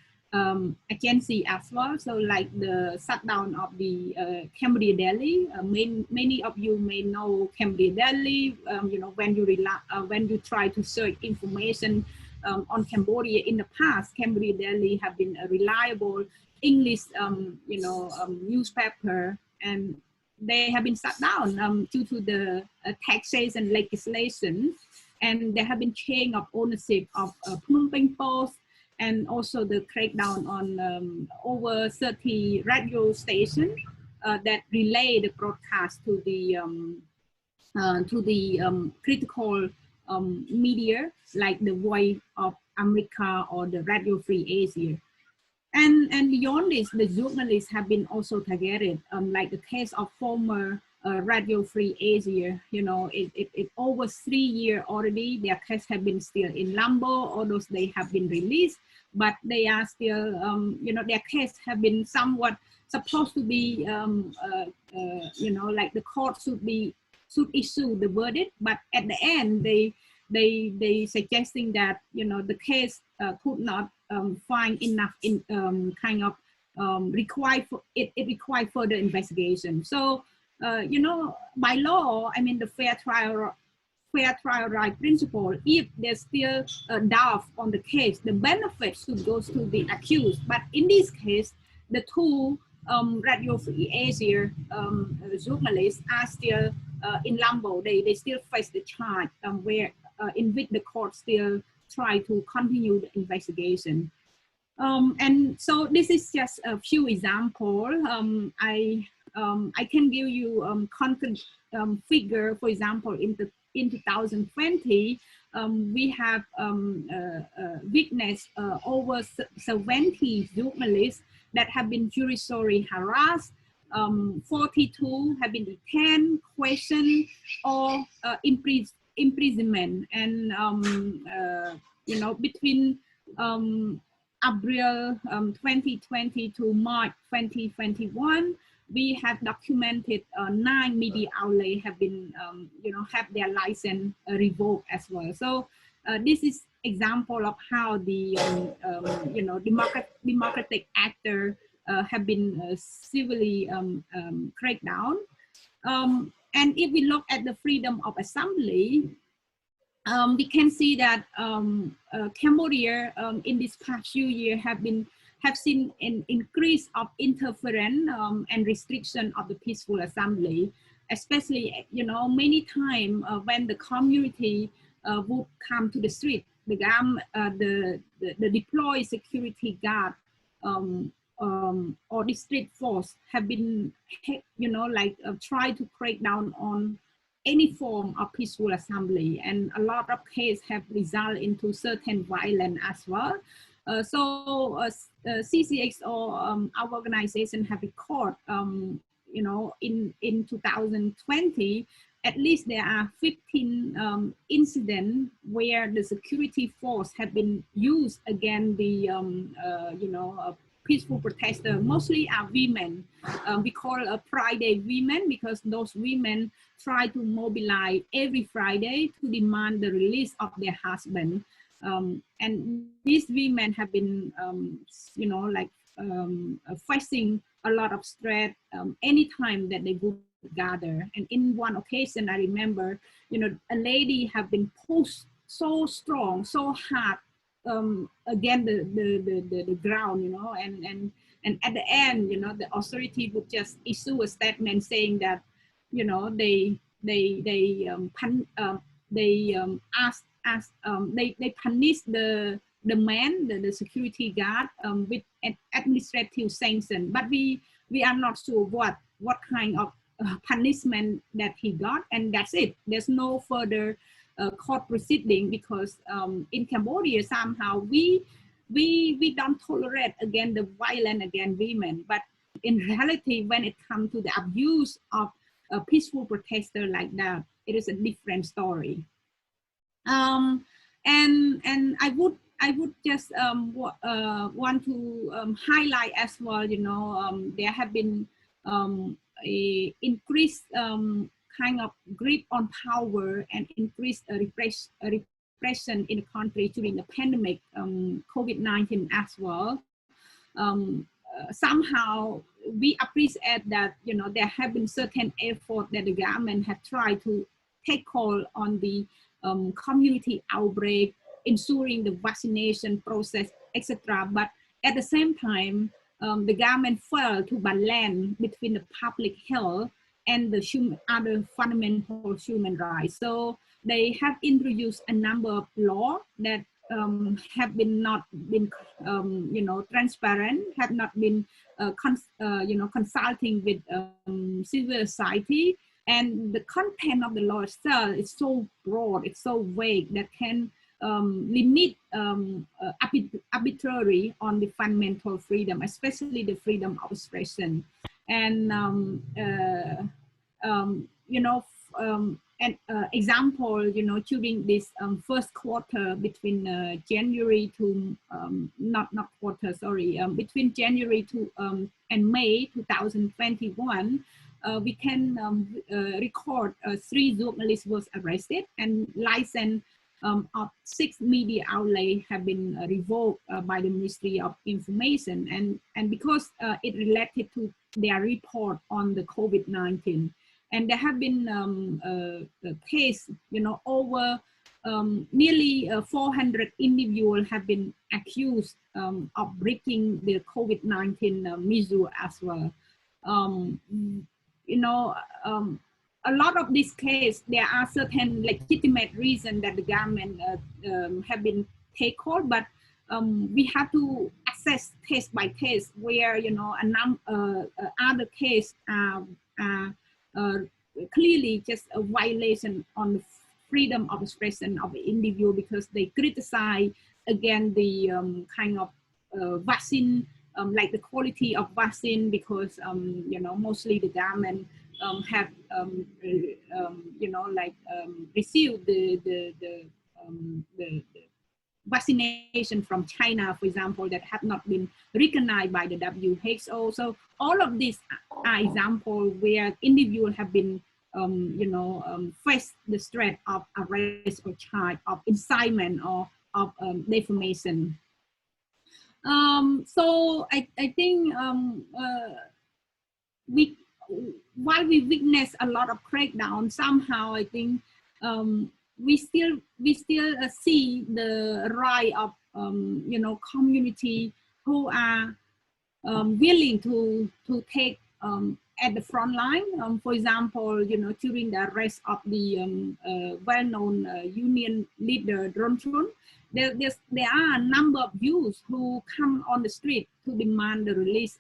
agency as well. So like the shutdown of the Cambodia Daily. Many of you may know Cambodia Daily. You know, when you try to search information on Cambodia in the past, Cambodia Daily have been a reliable English you know, newspaper, and they have been shut down due to the taxation legislation, and there have been change of ownership of Phnom Penh Post, and also the crackdown on over 30 radio stations that relay the broadcast to the critical media, like the Voice of America or the Radio Free Asia. And beyond this, the journalists have been also targeted, like the case of former Radio Free Asia. You know, it over 3 years already. Their case have been still in limbo, although they have been released, but they are still, you know, their case have been somewhat supposed to be, you know, like the court should issue the verdict, but at the end they suggesting that, you know, the case could not find enough in kind of require further investigation. So you know, by law, I mean the fair trial right principle, if there's still a doubt on the case, the benefit should go to the accused. But in this case, the two Radio Free Asia journalists are still in limbo. They still face the charge where in which the court still try to continue the investigation. And so this is just a few examples. I can give you concrete figure. For example, in 2020, we have witnessed over 70 journalists that have been judicially harassed. 42 have been detained, questioned, or imprisonment. And you know, between April 2020 to March 2021, we have documented 9 media outlets have been, you know, have their license revoked as well. So this is example of how the, you know, democratic actor have been severely cracked down. And if we look at the freedom of assembly, we can see that Cambodia in this past few years have seen an increase of interference and restriction of the peaceful assembly, especially, you know, many times when the community would come to the street, the deployed security guard or district force have been, you know, like try to crack down on any form of peaceful assembly, and a lot of cases have resulted into certain violence as well. CCHR, our organization, have recorded, you know, in 2020, at least there are 15 incidents where the security force have been used against the, you know, peaceful protesters. Mostly are women. We call Friday women because those women try to mobilize every Friday to demand the release of their husband. And these women have been, you know, like facing a lot of stress anytime that they would gather. And in one occasion, I remember, you know, a lady have been pushed so strong, so hard against the ground, you know, and at the end, you know, the authority would just issue a statement saying that, you know, they punish the man, the security guard, with an administrative sanction, but we are not sure what kind of punishment that he got, and that's it. There's no further court proceeding because in Cambodia somehow we don't tolerate against the violence against women, but in reality, when it comes to the abuse of a peaceful protester like that, it is a different story. And I would just want to highlight as well, you know, there have been a increased kind of grip on power and increased repression in the country during the pandemic, COVID-19 as well. Somehow we appreciate that, you know, there have been certain effort that the government have tried to take hold on the community outbreak, ensuring the vaccination process, etc. But at the same time, the government failed to balance between the public health and the other fundamental human rights. So they have introduced a number of laws that have been not been, you know, transparent, have not been, you know, consulting with civil society. And the content of the law itself is so broad, it's so vague that can limit arbitrary on the fundamental freedom, especially the freedom of expression. And you know, an example, you know, during this first quarter between January to between January to and May 2021. We can record 3 journalists was arrested, and license of 6 media outlets have been revoked by the Ministry of Information, and because it related to their report on the COVID-19. And there have been a case, you know, over nearly 400 individuals have been accused of breaking the COVID-19 measure as well. You know, a lot of these cases, there are certain legitimate reasons that the government have been take hold, but we have to assess case by case where, you know, other cases are clearly just a violation on the freedom of expression of the individual because they criticize again the kind of vaccine, like the quality of vaccine, because you know, mostly the government have you know, like received the vaccination from China, for example, that have not been recognized by the WHO. So all of these are examples where individuals have been you know, face the threat of arrest or charge of incitement or of defamation. So I think while we witness a lot of crackdown, somehow I think we still see the rise of you know, community who are willing to take at the front line. For example, you know, during the arrest of the well-known union leader Chung, there are a number of youths who come on the street to demand the release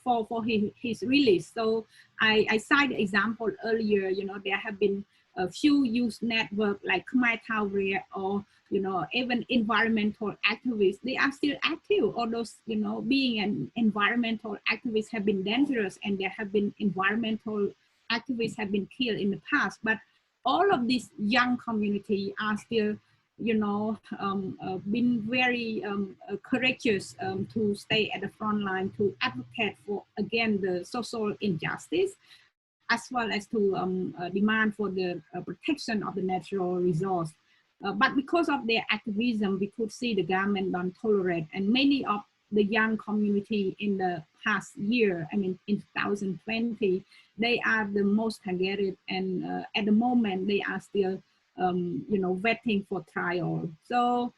for his release. So I cited the example earlier. You know, there have been a few youth networks like Khumta, or you know, even environmental activists. They are still active. Although, you know, being an environmental activist have been dangerous, and there have been environmental activists have been killed in the past. But all of these young community are still, you know, been very courageous to stay at the front line to advocate for, again, the social injustice, as well as to demand for the protection of the natural resource. But because of their activism, we could see the government don't tolerate, and many of the young community in the past year, I mean, in 2020, they are the most targeted, and at the moment they are still you know, waiting for trial. So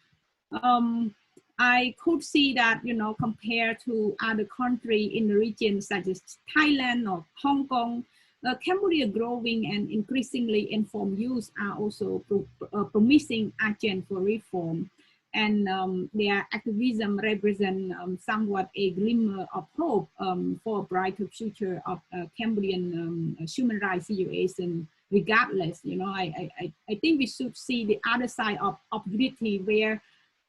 I could see that, you know, compared to other countries in the region, such as Thailand or Hong Kong, Cambodia growing and increasingly informed youth are also promising agenda for reform. And their activism represent somewhat a glimmer of hope for a brighter future of Cambodian human rights situation. Regardless, you know, I think we should see the other side of unity, where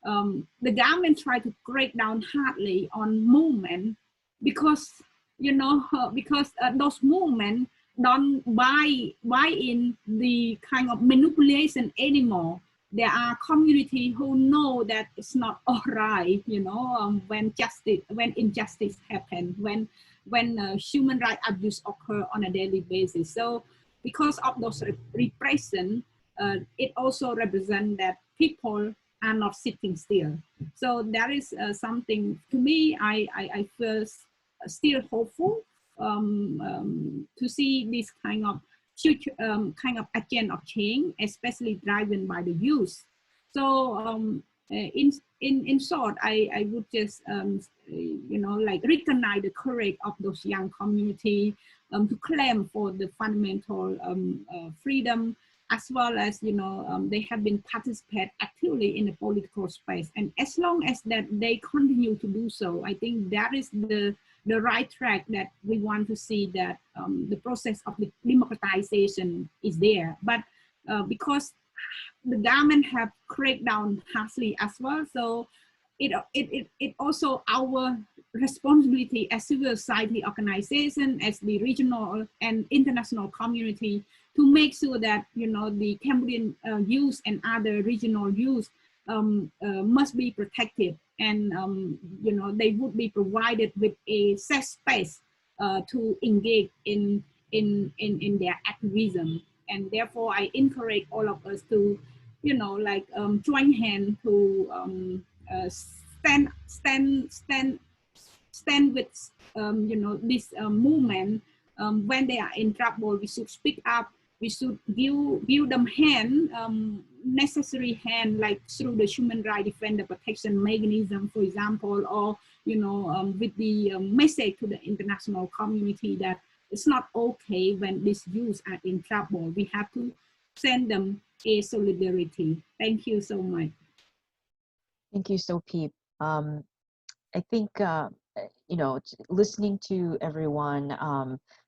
the government try to crack down hardly on movement because, you know, because those movements don't buy in the kind of manipulation anymore. There are communities who know that it's not all right, you know, when injustice happens, when human rights abuse occur on a daily basis. So because of those repression, it also represents that people are not sitting still. So that is something, to me, I feel still hopeful to see this kind of future kind of agenda of change, especially driven by the youth. So in short, I would just you know, like recognize the courage of those young community to claim for the fundamental freedom, as well as, you know, they have been participate actively in the political space. And as long as that they continue to do so, I think that is the right track that we want to see, that the process of the democratization is there. But because the government have cracked down harshly as well, so it also our responsibility as civil society organization, as the regional and international community, to make sure that, you know, the Cambodian youth and other regional youth must be protected, and you know, they would be provided with a safe space to engage in their activism. And therefore, I encourage all of us to, you know, like join hands to stand with you know, this movement. When they are in trouble, we should speak up. we should give them necessary hand, like through the human rights defender protection mechanism, for example, or with the message to the international community that it's not okay when these youths are in trouble. We have to send them a solidarity. Thank you so much. Thank you, Sopheap. I think, listening to everyone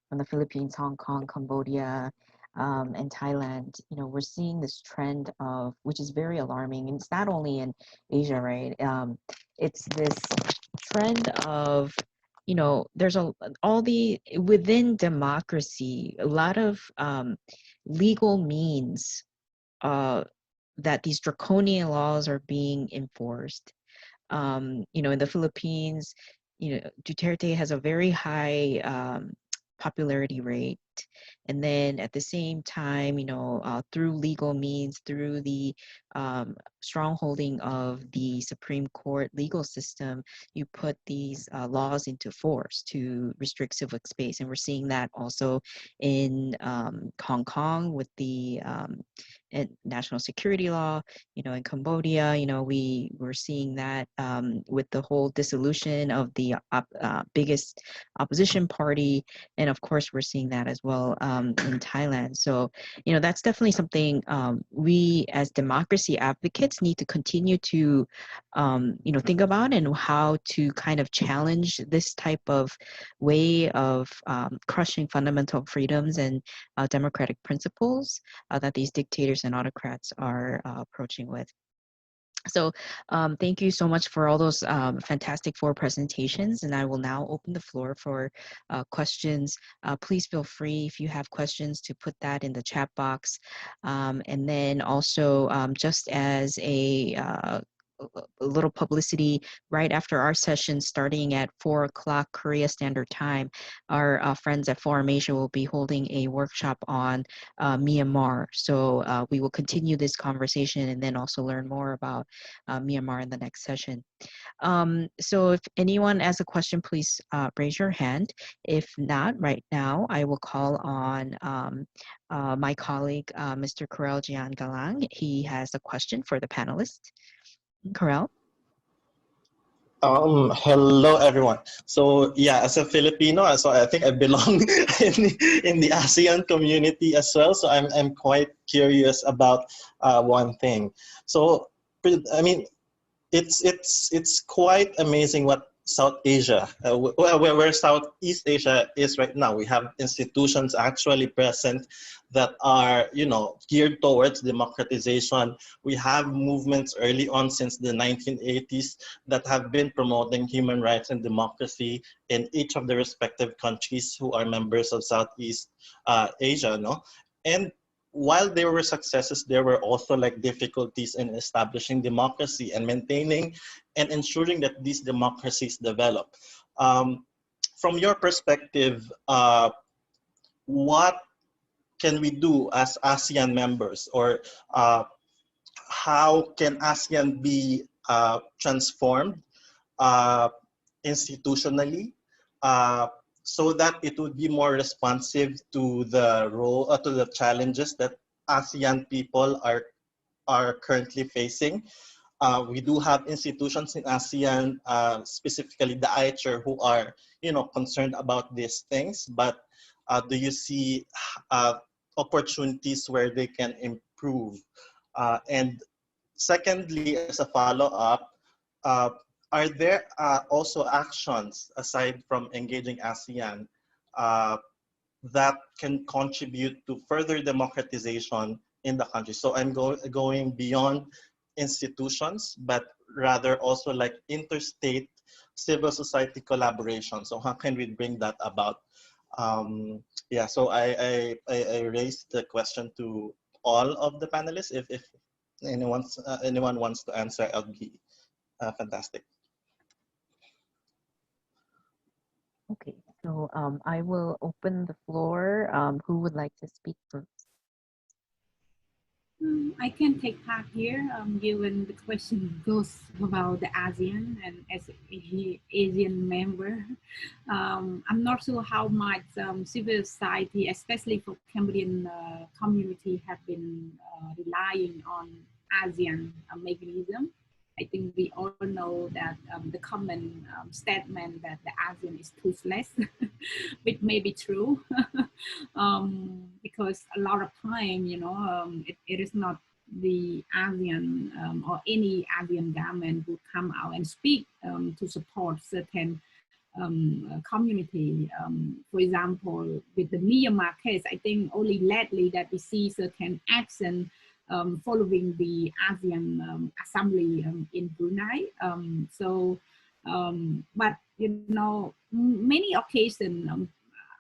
from the Philippines, Hong Kong, Cambodia, and Thailand, we're seeing this trend of, which is very alarming, and it's not only in Asia, right? It's this trend of, there's within democracy, a lot of legal means that these draconian laws are being enforced. In the Philippines, Duterte has a very high popularity rate. And then at the same time, through legal means, through the strongholding of the Supreme Court legal system, you put these laws into force to restrict civic space. And we're seeing that also in Hong Kong with the national security law, in Cambodia, we're seeing that with the whole dissolution of the biggest opposition party. And of course, we're seeing that as well in Thailand. So, that's definitely something we as democracy advocates need to continue to, think about, and how to kind of challenge this type of way of crushing fundamental freedoms and democratic principles that these dictators and autocrats are approaching with. So thank you so much for all those fantastic 4 presentations, and I will now open the floor for questions. Please feel free, if you have questions, to put that in the chat box. And then also, just as a little publicity, right after our session starting at 4 o'clock Korea Standard Time, our friends at Forum Asia will be holding a workshop on Myanmar. So we will continue this conversation and then also learn more about Myanmar in the next session. So if anyone has a question, please raise your hand. If not, right now, I will call on my colleague, Mr. Karel Jian Galang. He has a question for the panelists. Karel? Hello everyone. So yeah, as a Filipino, so I think I belong in the ASEAN community as well. So I'm quite curious about one thing. So I mean, it's quite amazing what South Asia, where Southeast Asia is right now. We have institutions actually present that are, geared towards democratization. We have movements early on since the 1980s that have been promoting human rights and democracy in each of the respective countries who are members of Southeast Asia, no? And while there were successes, there were also like difficulties in establishing democracy and maintaining and ensuring that these democracies develop. From your perspective, what can we do as ASEAN members, or how can ASEAN be transformed institutionally so that it would be more responsive to the role, to the challenges that ASEAN people are currently facing? We do have institutions in ASEAN, specifically the IHR, who are, concerned about these things. But do you see opportunities where they can improve? And secondly, as a follow-up, are there also actions aside from engaging ASEAN that can contribute to further democratization in the country? So I'm going beyond institutions, but rather also like interstate civil society collaboration. So how can we bring that about? Yeah, so I raised the question to all of the panelists. If anyone wants to answer, I'll be fantastic. Okay, so I will open the floor. Who would like to speak first? I can take part here, given the question goes about the ASEAN, and as an Asian member, I'm not sure how much civil society, especially for Cambodian community, have been relying on ASEAN mechanism. I think we all know that the common statement that the ASEAN is toothless, which may be true, because a lot of time, you know, it is not the ASEAN or any ASEAN government would come out and speak to support certain community. For example, with the Myanmar case, I think only lately that we see certain action following the ASEAN Assembly in Brunei. But you know, many occasions,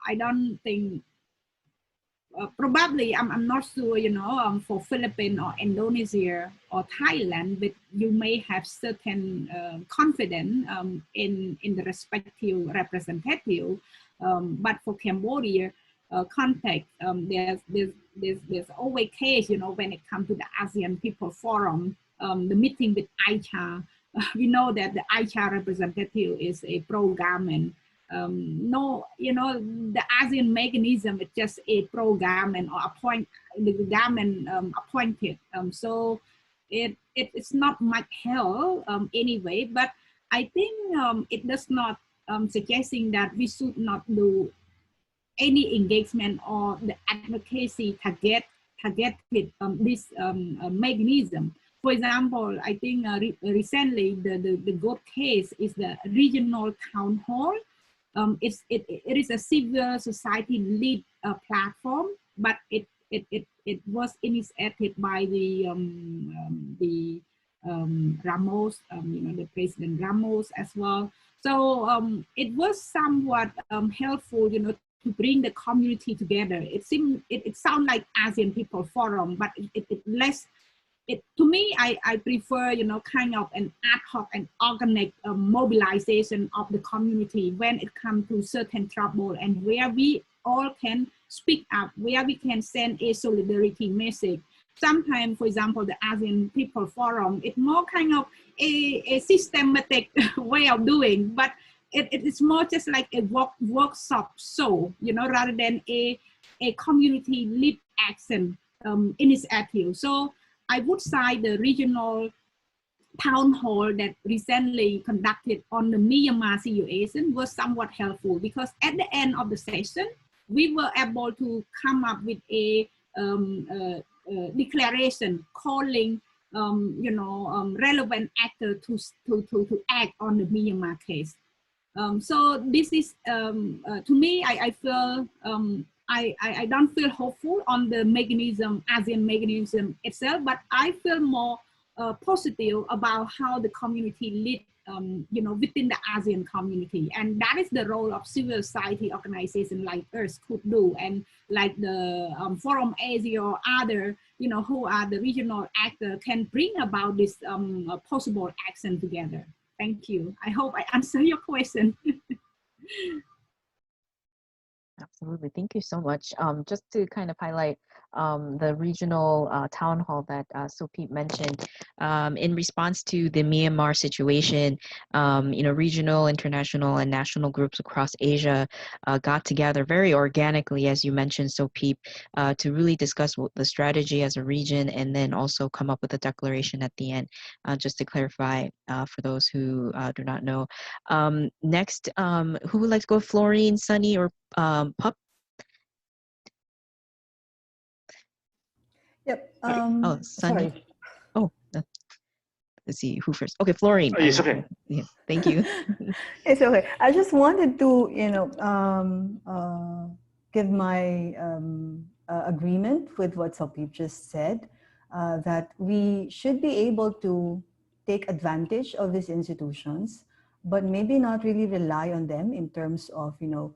I don't think, probably, I'm not sure, you know, for Philippines or Indonesia or Thailand, but you may have certain confidence in the respective representative. But for Cambodia context, there's always case, you know, when it comes to the ASEAN People Forum, the meeting with ICHA, we know that the ICHA representative is a pro-government. No, you know, the ASEAN mechanism is just a pro-government or the government appointed. So it's not much help anyway, but I think it does not suggesting that we should not do any engagement or the advocacy targeted this mechanism. For example, I think recently the good case is the regional town hall. It is a civil society lead platform, but it was initiated by the Ramos, you know, the President Ramos as well. So it was somewhat helpful, you know, to bring the community together. It sounds like ASEAN People Forum, but to me, I prefer, you know, kind of an ad hoc and organic mobilization of the community when it comes to certain trouble, and where we all can speak up, where we can send a solidarity message. Sometimes, for example, the ASEAN People Forum, it's more kind of a systematic way of doing, but it's more just like a workshop show, you know, rather than a community lead action initiative. So I would say the regional town hall that recently conducted on the Myanmar situation was somewhat helpful, because at the end of the session, we were able to come up with a declaration calling you know, relevant actors to act on the Myanmar case. So this is, to me, I feel, I don't feel hopeful on the mechanism, ASEAN mechanism itself, but I feel more positive about how the community lead, you know, within the ASEAN community. And that is the role of civil society organization like us could do, and like the Forum Asia or other, you know, who are the regional actors can bring about this possible action together. Thank you. I hope I answer your question. Absolutely. Thank you so much. Just to kind of highlight the regional town hall that Sopheap mentioned, in response to the Myanmar situation, you know, regional, international, and national groups across Asia got together very organically, as you mentioned, Sopheap, to really discuss the strategy as a region, and then also come up with a declaration at the end, just to clarify for those who do not know. Next, who would like to go? Floreen, Sunny, or Pup? Yep. Oh, Sunny. Sorry. Oh, let's see who first. Okay, Floreen. Oh, yes, okay. Yeah, thank you. It's okay. I just wanted to, you know, give my agreement with what Sopheap just said, that we should be able to take advantage of these institutions, but maybe not really rely on them in terms of, you know,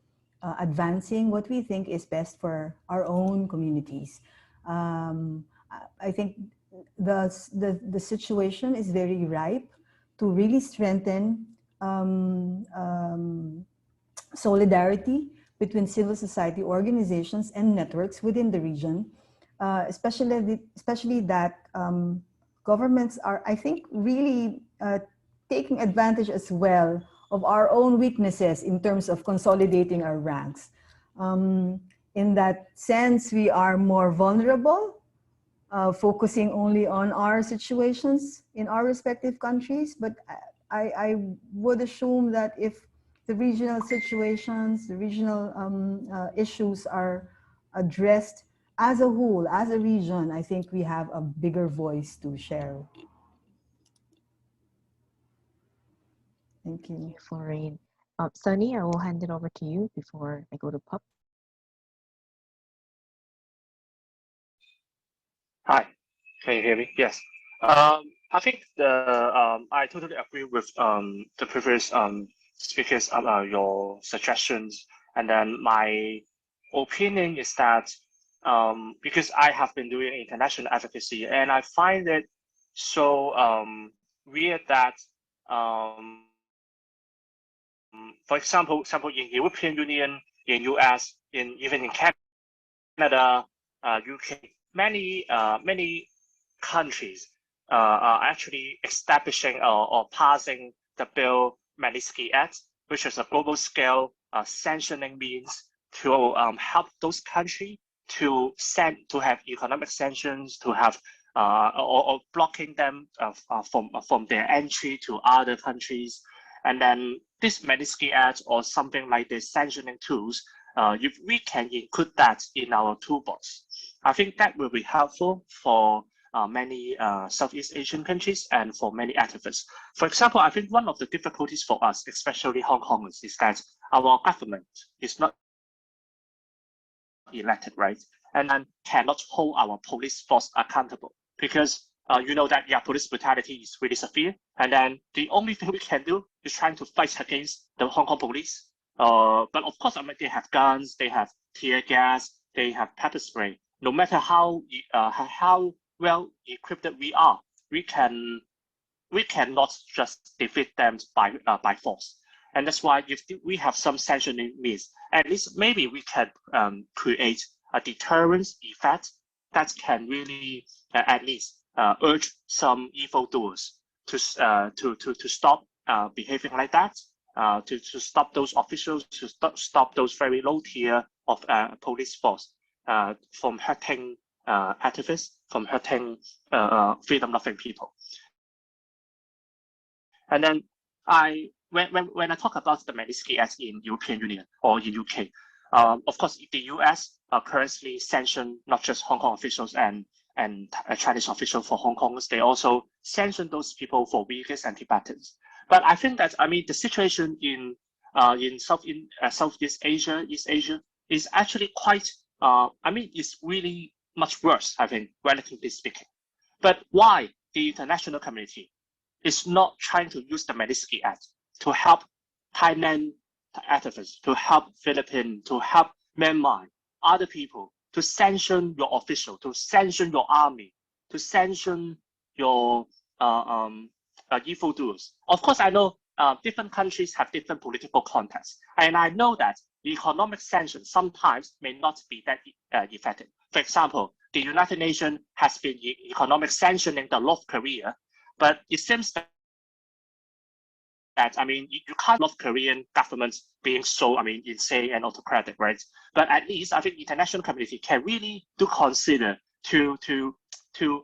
advancing what we think is best for our own communities. I think the situation is very ripe to really strengthen solidarity between civil society organizations and networks within the region, especially that governments are, I think, really taking advantage as well of our own weaknesses in terms of consolidating our ranks. In that sense, we are more vulnerable, focusing only on our situations in our respective countries. But I would assume that if the regional situations, the regional issues are addressed as a whole, as a region, I think we have a bigger voice to share. Thank you. Floreen. Sunny, I will hand it over to you before I go to Pup. Hi, can you hear me? Yes. I think I totally agree with the previous speakers your suggestions, and then my opinion is that because I have been doing international advocacy, and I find it so weird that for example, in European Union, in US, even in Canada, UK, many countries are actually establishing or passing the bill Magnitsky Act, which is a global scale sanctioning means to help those countries to have economic sanctions, to have or blocking them from their entry to other countries. And then this Magnitsky Act or something like the sanctioning tools, if we can include that in our toolbox, I think that will be helpful for many Southeast Asian countries and for many activists. For example, I think one of the difficulties for us, especially Hong Kongers, is that our government is not elected, right? And then cannot hold our police force accountable because you know that police brutality is really severe. And then the only thing we can do is trying to fight against the Hong Kong police. But of course, I mean, they have guns, they have tear gas, they have pepper spray. No matter how well equipped we are, we cannot just defeat them by force. And that's why if we have some sanctioning means, at least maybe we can create a deterrence effect that can really at least urge some evildoers to stop behaving like that, to stop those officials, to stop those very low tier of police force from hurting activists, from hurting freedom-loving people. And then when I talk about the Magnitsky Act in European Union or in UK, of course the US currently sanction not just Hong Kong officials and Chinese officials for Hong Kongers, they also sanction those people for Uyghurs and Tibetans. But I think that the situation in Southeast Asia, East Asia, is actually quite it's really much worse, I think, relatively speaking. But why the international community is not trying to use the Magnitsky Act to help Thailand activists, to help Philippines, to help Myanmar, other people, to sanction your official, to sanction your army, to sanction your evildoers? Of course, I know different countries have different political contexts, and I know that the economic sanctions sometimes may not be that effective. For example, the United Nations has been economic sanctioning the North Korea, but it seems that you can't North Korean government being so insane and autocratic, right? But at least I think the international community can really do consider to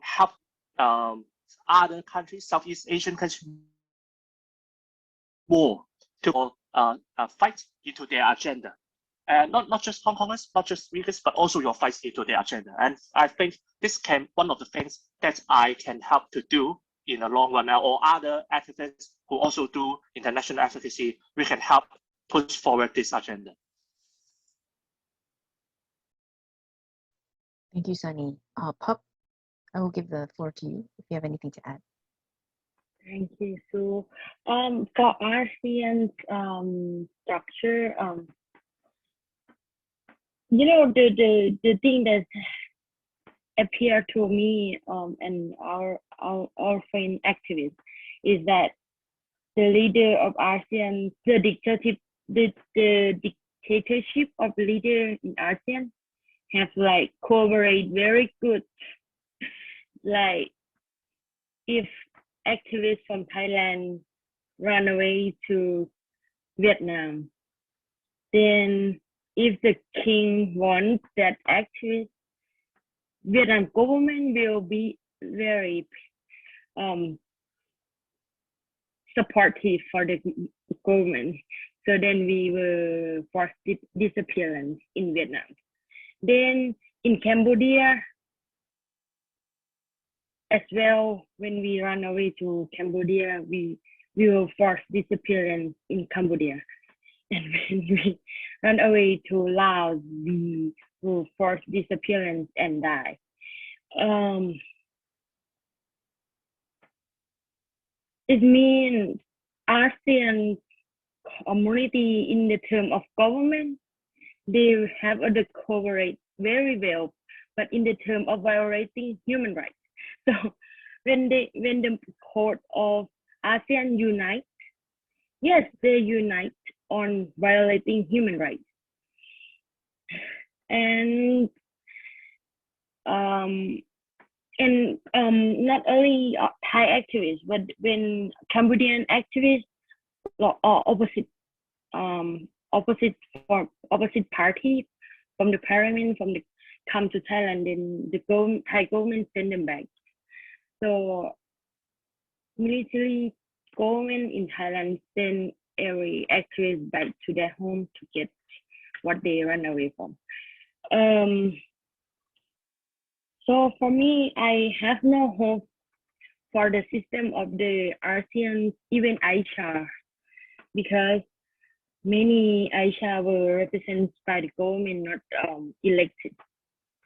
help other countries, Southeast Asian countries, more to fight into their agenda. Not just Hong Kongers, not just Uyghurs, but also your fights into their agenda. And I think this can one of the things that I can help to do in the long run, or other activists who also do international advocacy, we can help push forward this agenda. Thank you, Sunny. Pup, I will give the floor to you if you have anything to add. Thank you. So for ASEAN's structure, the thing that appeared to me and our friend activists is that the leader of ASEAN, the dictatorship of the leader in ASEAN have like cooperate very good. Like if activists from Thailand run away to Vietnam, then if the king wants that activist, Vietnam government will be very supportive for the government. So then we will force disappearance in Vietnam. Then in Cambodia as well, when we run away to Cambodia, we will force disappearance in Cambodia. And when we run away to Laos, we will force disappearance and die. It means ASEAN community in the term of government, they have to cooperate very well, but in the term of violating human rights. So when the court of ASEAN unite, yes, they unite on violating human rights. And not only Thai activists, but when Cambodian activists or opposite party from the parliament come to Thailand, then the Thai government send them back. So military government in Thailand send every activist back to their home to get what they ran away from. So for me, I have no hope for the system of the ASEAN, even Aisha, because many Aisha were represented by the government, not elected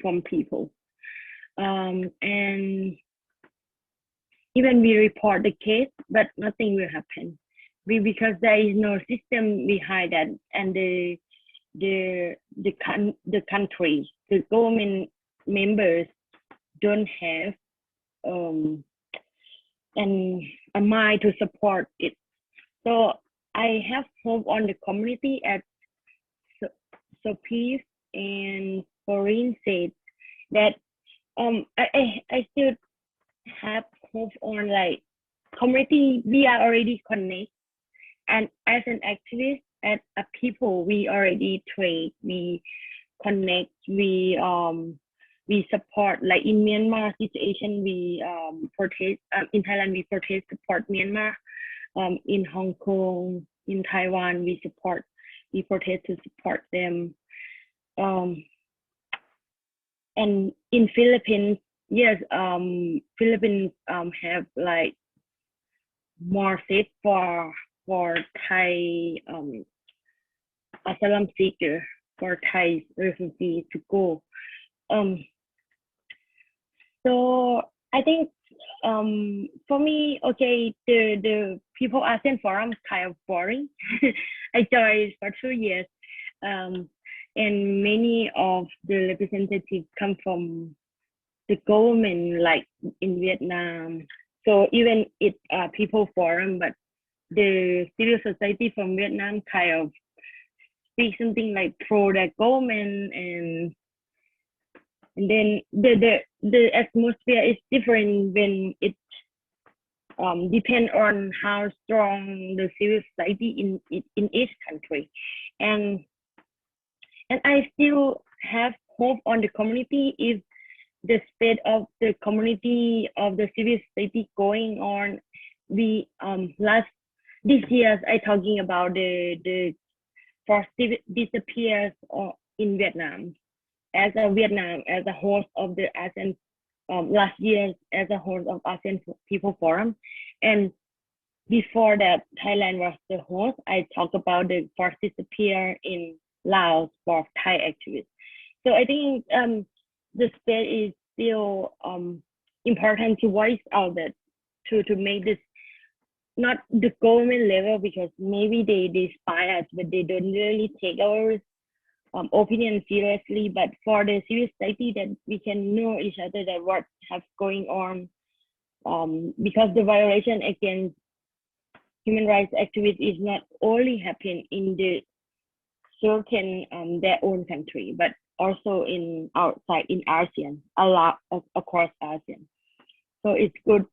from people. And even we report the case, but nothing will happen. Because there is no system behind that, and the country, the government members don't have a mind to support it. So I have hope on the community, as Sopheap and Floreen said, that I still have hope on like community. We are already connected, and as an activist, as a people, we already trade, we connect, we support. Like in Myanmar situation, we protest. In Thailand, we protest support Myanmar. In Hong Kong, in Taiwan, we protest to support them. And in Philippines, yes, Philippines have like more safe for Thai asylum seeker, for Thai refugees to go. So I think for me, okay, the People ASEAN Forum kind of boring. I joined for 2 years, and many of the representatives come from the government, like in Vietnam. So even it's a People Forum, but the civil society from Vietnam kind of speak something like pro the government, and then the atmosphere is different when it depends on how strong the civil society in each country, and I still have hope on the community if the state of the community of the civil society going on. We this year I talking about the forced disappears in Vietnam as a host of the ASEAN last year as a host of ASEAN People Forum, and before that Thailand was the host. I talked about the forced disappear in Laos for Thai activists. So I think the state is still important to voice out that to make this not the government level, because maybe they spy us, but they don't really take our opinion seriously. But for the civil society, that we can know each other that what has going on, because the violation against human rights activists is not only happen in the certain their own country, but also in outside in ASEAN, a lot across ASEAN. So it's good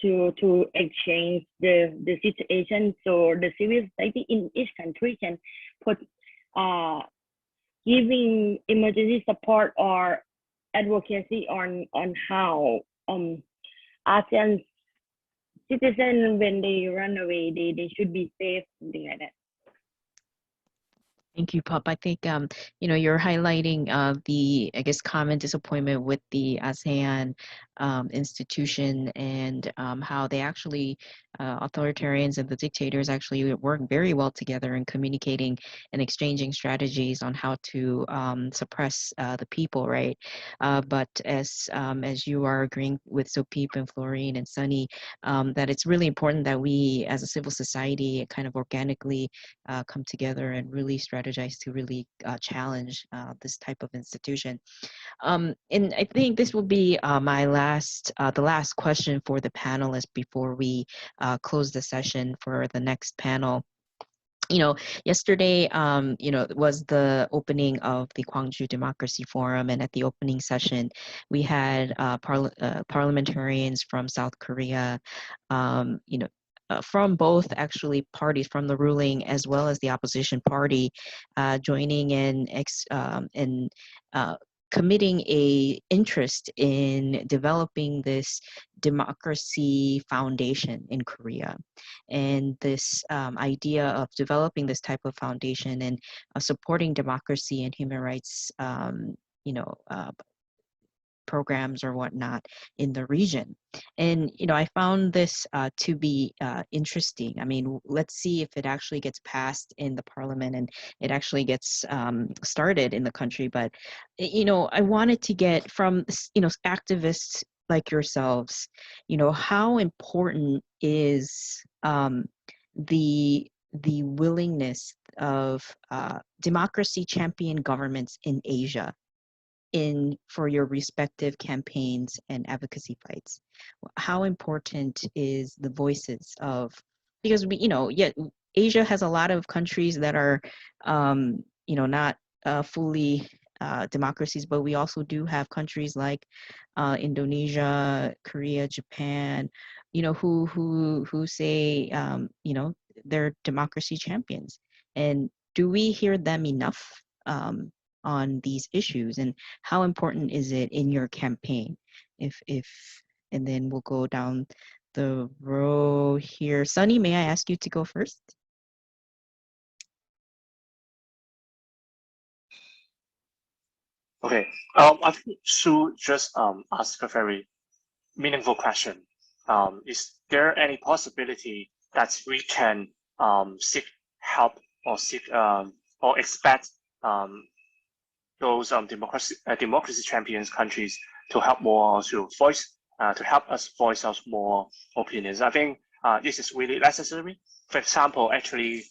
to exchange the situation, so the civil society in each country can put giving emergency support or advocacy on how ASEAN citizens, when they run away, they should be safe, something like that. Thank you, Pup. I think you're highlighting the, I guess, common disappointment with the ASEAN institution and how they actually authoritarians and the dictators actually work very well together in communicating and exchanging strategies on how to suppress the people, right? But as you are agreeing with Sopheap and Floreen and Sunny, that it's really important that we as a civil society kind of organically come together and really strategize to really challenge this type of institution. And I think this will be the last question for the panelists before we close the session for the next panel. Yesterday, was the opening of the Gwangju Democracy Forum, and at the opening session, we had parliamentarians from South Korea, from both actually parties, from the ruling as well as the opposition party, joining in committing a interest in developing this democracy foundation in Korea. And this idea of developing this type of foundation and supporting democracy and human rights, programs or whatnot in the region. And, I found this to be interesting. I mean, let's see if it actually gets passed in the parliament and it actually gets started in the country. But, I wanted to get from, activists like yourselves, how important is the willingness of democracy champion governments in Asia for your respective campaigns and advocacy fights? How important is the voices of, because Asia has a lot of countries that are, not fully democracies, but we also do have countries like Indonesia, Korea, Japan, who say, they're democracy champions. And do we hear them enough on these issues, and how important is it in your campaign? And then we'll go down the row here. Sunny, may I ask you to go first? Okay. I think Sue just asked a very meaningful question. Is there any possibility that we can seek help or or expect those democracy champions countries to help more, to help us voice out more opinions? I think this is really necessary. For example, actually,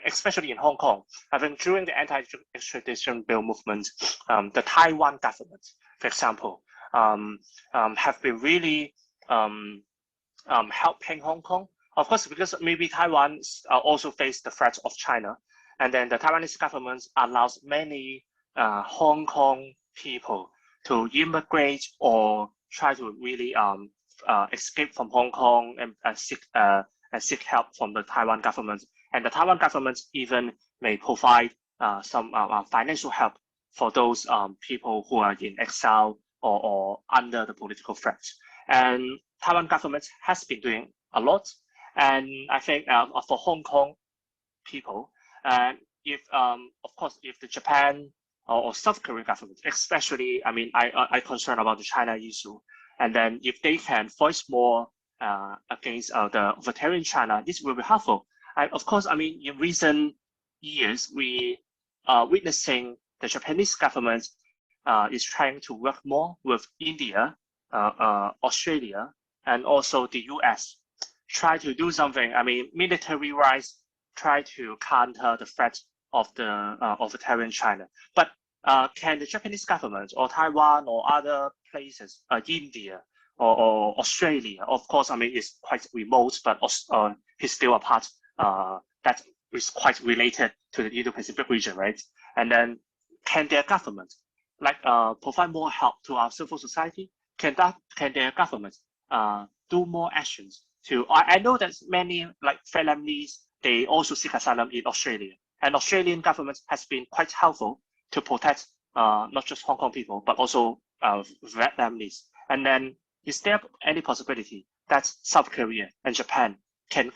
especially in Hong Kong, I think during the anti-extradition bill movement, the Taiwan government, for example, have been really helping Hong Kong. Of course, because maybe Taiwan also face the threat of China, and then the Taiwanese government allows many Hong Kong people to immigrate or try to really escape from Hong Kong and seek help from the Taiwan government. And the Taiwan government even may provide some financial help for those people who are in exile or under the political threat. And Taiwan government has been doing a lot. And I think for Hong Kong people, if of course, if the Japan or South Korean government, especially, I mean, I concern about the China issue, and then if they can voice more against the authoritarian China, this will be helpful. Of course, I mean, in recent years, we are witnessing the Japanese government is trying to work more with India, Australia, and also the US, try to do something. I mean, military-wise, try to counter the threat of the authoritarian China. But can the Japanese government or Taiwan or other places, India or Australia, of course, I mean, it's quite remote, but it's still a part that is quite related to the Indo-Pacific region, right? And then can their government provide more help to our civil society? Can their government do more actions to? I know that many Vietnamese, they also seek asylum in Australia, and Australian government has been quite helpful to protect not just Hong Kong people but also Vietnamese. And then, is there any possibility that South Korea and Japan can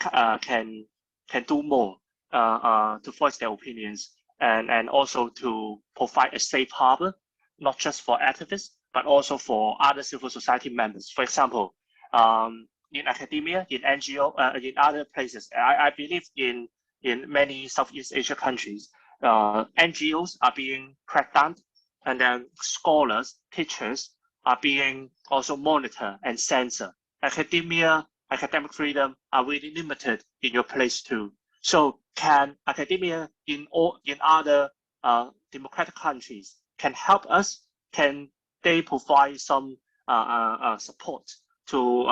do more to voice their opinions and also to provide a safe harbor, not just for activists but also for other civil society members? For example, in academia, in NGO, in other places, I believe in many Southeast Asia countries, NGOs are being cracked down, and then scholars, teachers are being also monitored and censored. Academic freedom are really limited in your place too. So can academia in other democratic countries can help us? Can they provide some support to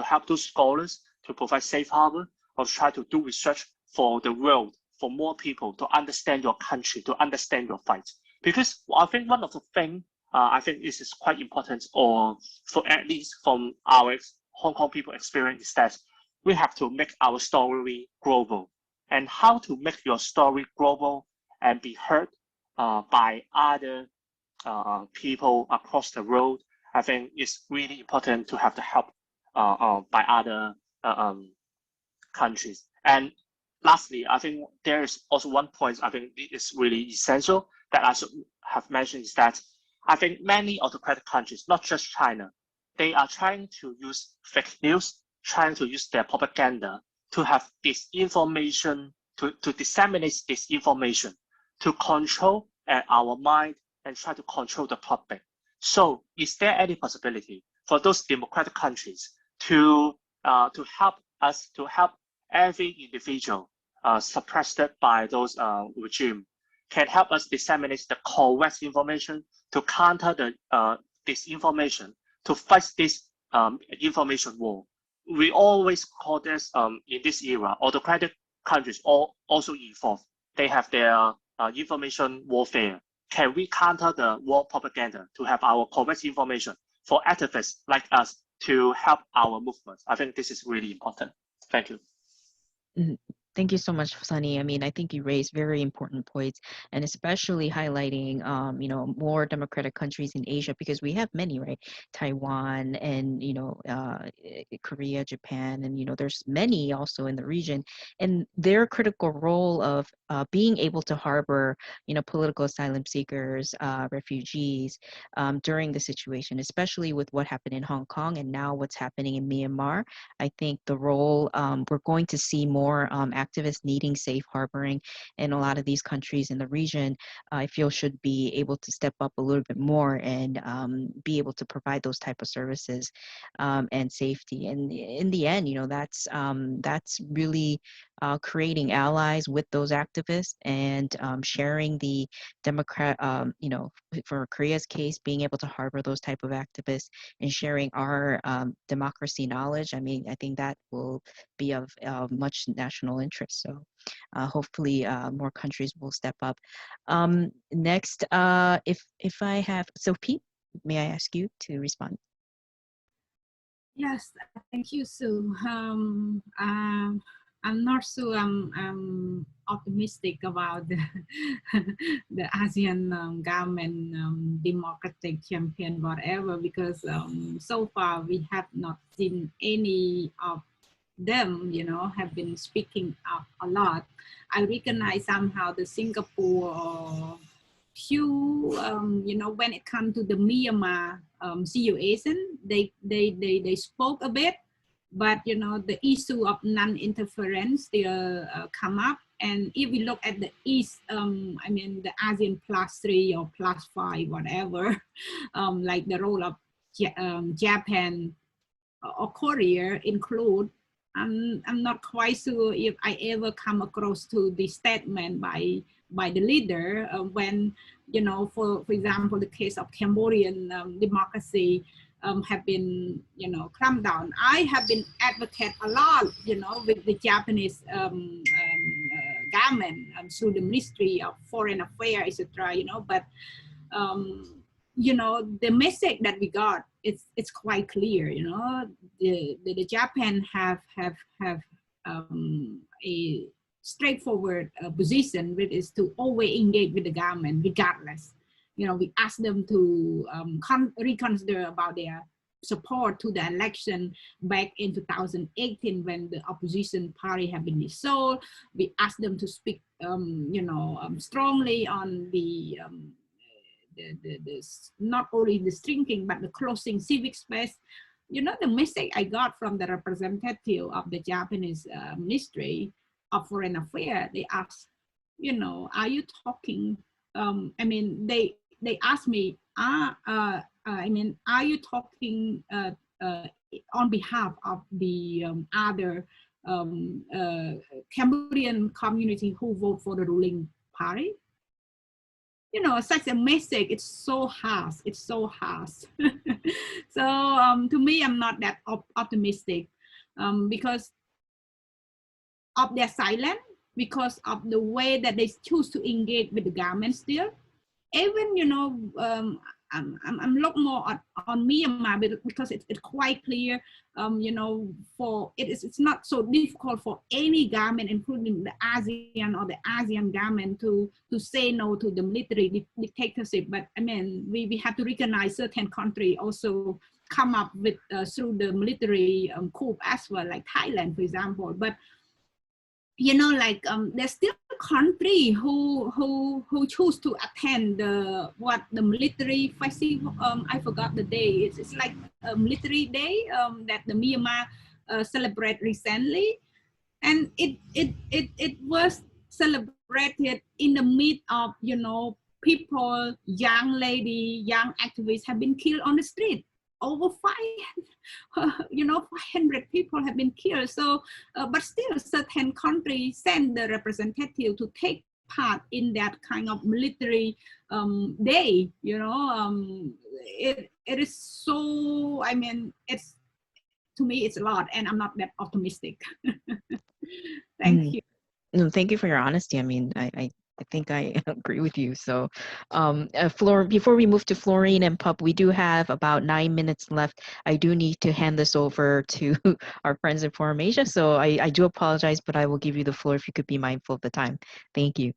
help those scholars to provide safe harbor, or try to do research for the world, for more people to understand your country, to understand your fight? Because I think one of the things I think this is quite important, or for at least from our Hong Kong people experience, is that we have to make our story global. And how to make your story global and be heard by other people across the world, I think it's really important to have the help by other countries. And lastly, I think there is also one point I think is really essential that I should have mentioned, is that I think many autocratic countries, not just China, they are trying to use fake news, trying to use their propaganda to have disinformation, to disseminate disinformation, to control our mind and try to control the public. So is there any possibility for those democratic countries to help us, to help every individual suppressed by those regime, can help us disseminate the correct information, to counter the disinformation, to fight this information war? We always call this, in this era, autocratic countries also involved. They have their information warfare. Can we counter the war propaganda to have our correct information for activists like us to help our movement? I think this is really important. Thank you. Thank you so much, Sunny. I mean, I think you raised very important points, and especially highlighting, more democratic countries in Asia, because we have many, right? Taiwan and, Korea, Japan, and, there's many also in the region, and their critical role of being able to harbor, political asylum seekers, refugees during the situation, especially with what happened in Hong Kong and now what's happening in Myanmar. I think the role, we're going to see more activists needing safe harboring in a lot of these countries in the region. I feel should be able to step up a little bit more and be able to provide those type of services and safety. And in the end, that's really creating allies with those activists and sharing the for Korea's case, being able to harbor those type of activists and sharing our democracy knowledge. I mean, I think that will be of much national interest. So hopefully more countries will step up. Next, if I have Sopheap, may I ask you to respond? Yes, thank you, Sue. I'm not so optimistic about the ASEAN government democratic campaign, whatever, because so far we have not seen any of them, have been speaking up a lot. I recognize somehow the Singapore few, when it comes to the Myanmar situation, they spoke a bit, but the issue of non-interference still come up. And if we look at the East, I mean the ASEAN +3 or +5, whatever, like the role of Japan or Korea include, I'm not quite sure if I ever come across to the statement by the leader when, for example, the case of Cambodian democracy have been, clamped down. I have been advocate a lot, with the Japanese government through the Ministry of Foreign Affairs, etc. But the message that we got, it's quite clear. The Japan have a straightforward position, which is to always engage with the government regardless. We ask them to reconsider about their support to the election back in 2018 when the opposition party had been dissolved. We asked them to speak, strongly on the not only the shrinking but the closing civic space. The message I got from the representative of the Japanese Ministry of Foreign Affairs, they asked, are you talking? They asked me, are you talking on behalf of the other Cambodian community who vote for the ruling party? Such a message, it's so harsh. So to me, I'm not that optimistic because of their silence, because of the way that they choose to engage with the government still. Even, I'm look more on Myanmar because it's quite clear, it's not so difficult for any government, including the ASEAN or the ASEAN government, to say no to the military dictatorship. But we have to recognize certain countries also come up with through the military coup as well, like Thailand, for example. But there's still country who choose to attend the military festival. I forgot the day. It's like a military day that the Myanmar celebrate recently, and it was celebrated in the midst of people, young lady, young activists have been killed on the street. Over 500 people have been killed. So, but still, certain countries send the representative to take part in that kind of military day. It is so. It's, to me, it's a lot, and I'm not that optimistic. Thank you. No, thank you for your honesty. I think I agree with you. So, before we move to Floreen and Pup, we do have about 9 minutes left. I do need to hand this over to our friends in Forum Asia. So I do apologize, but I will give you the floor if you could be mindful of the time. Thank you.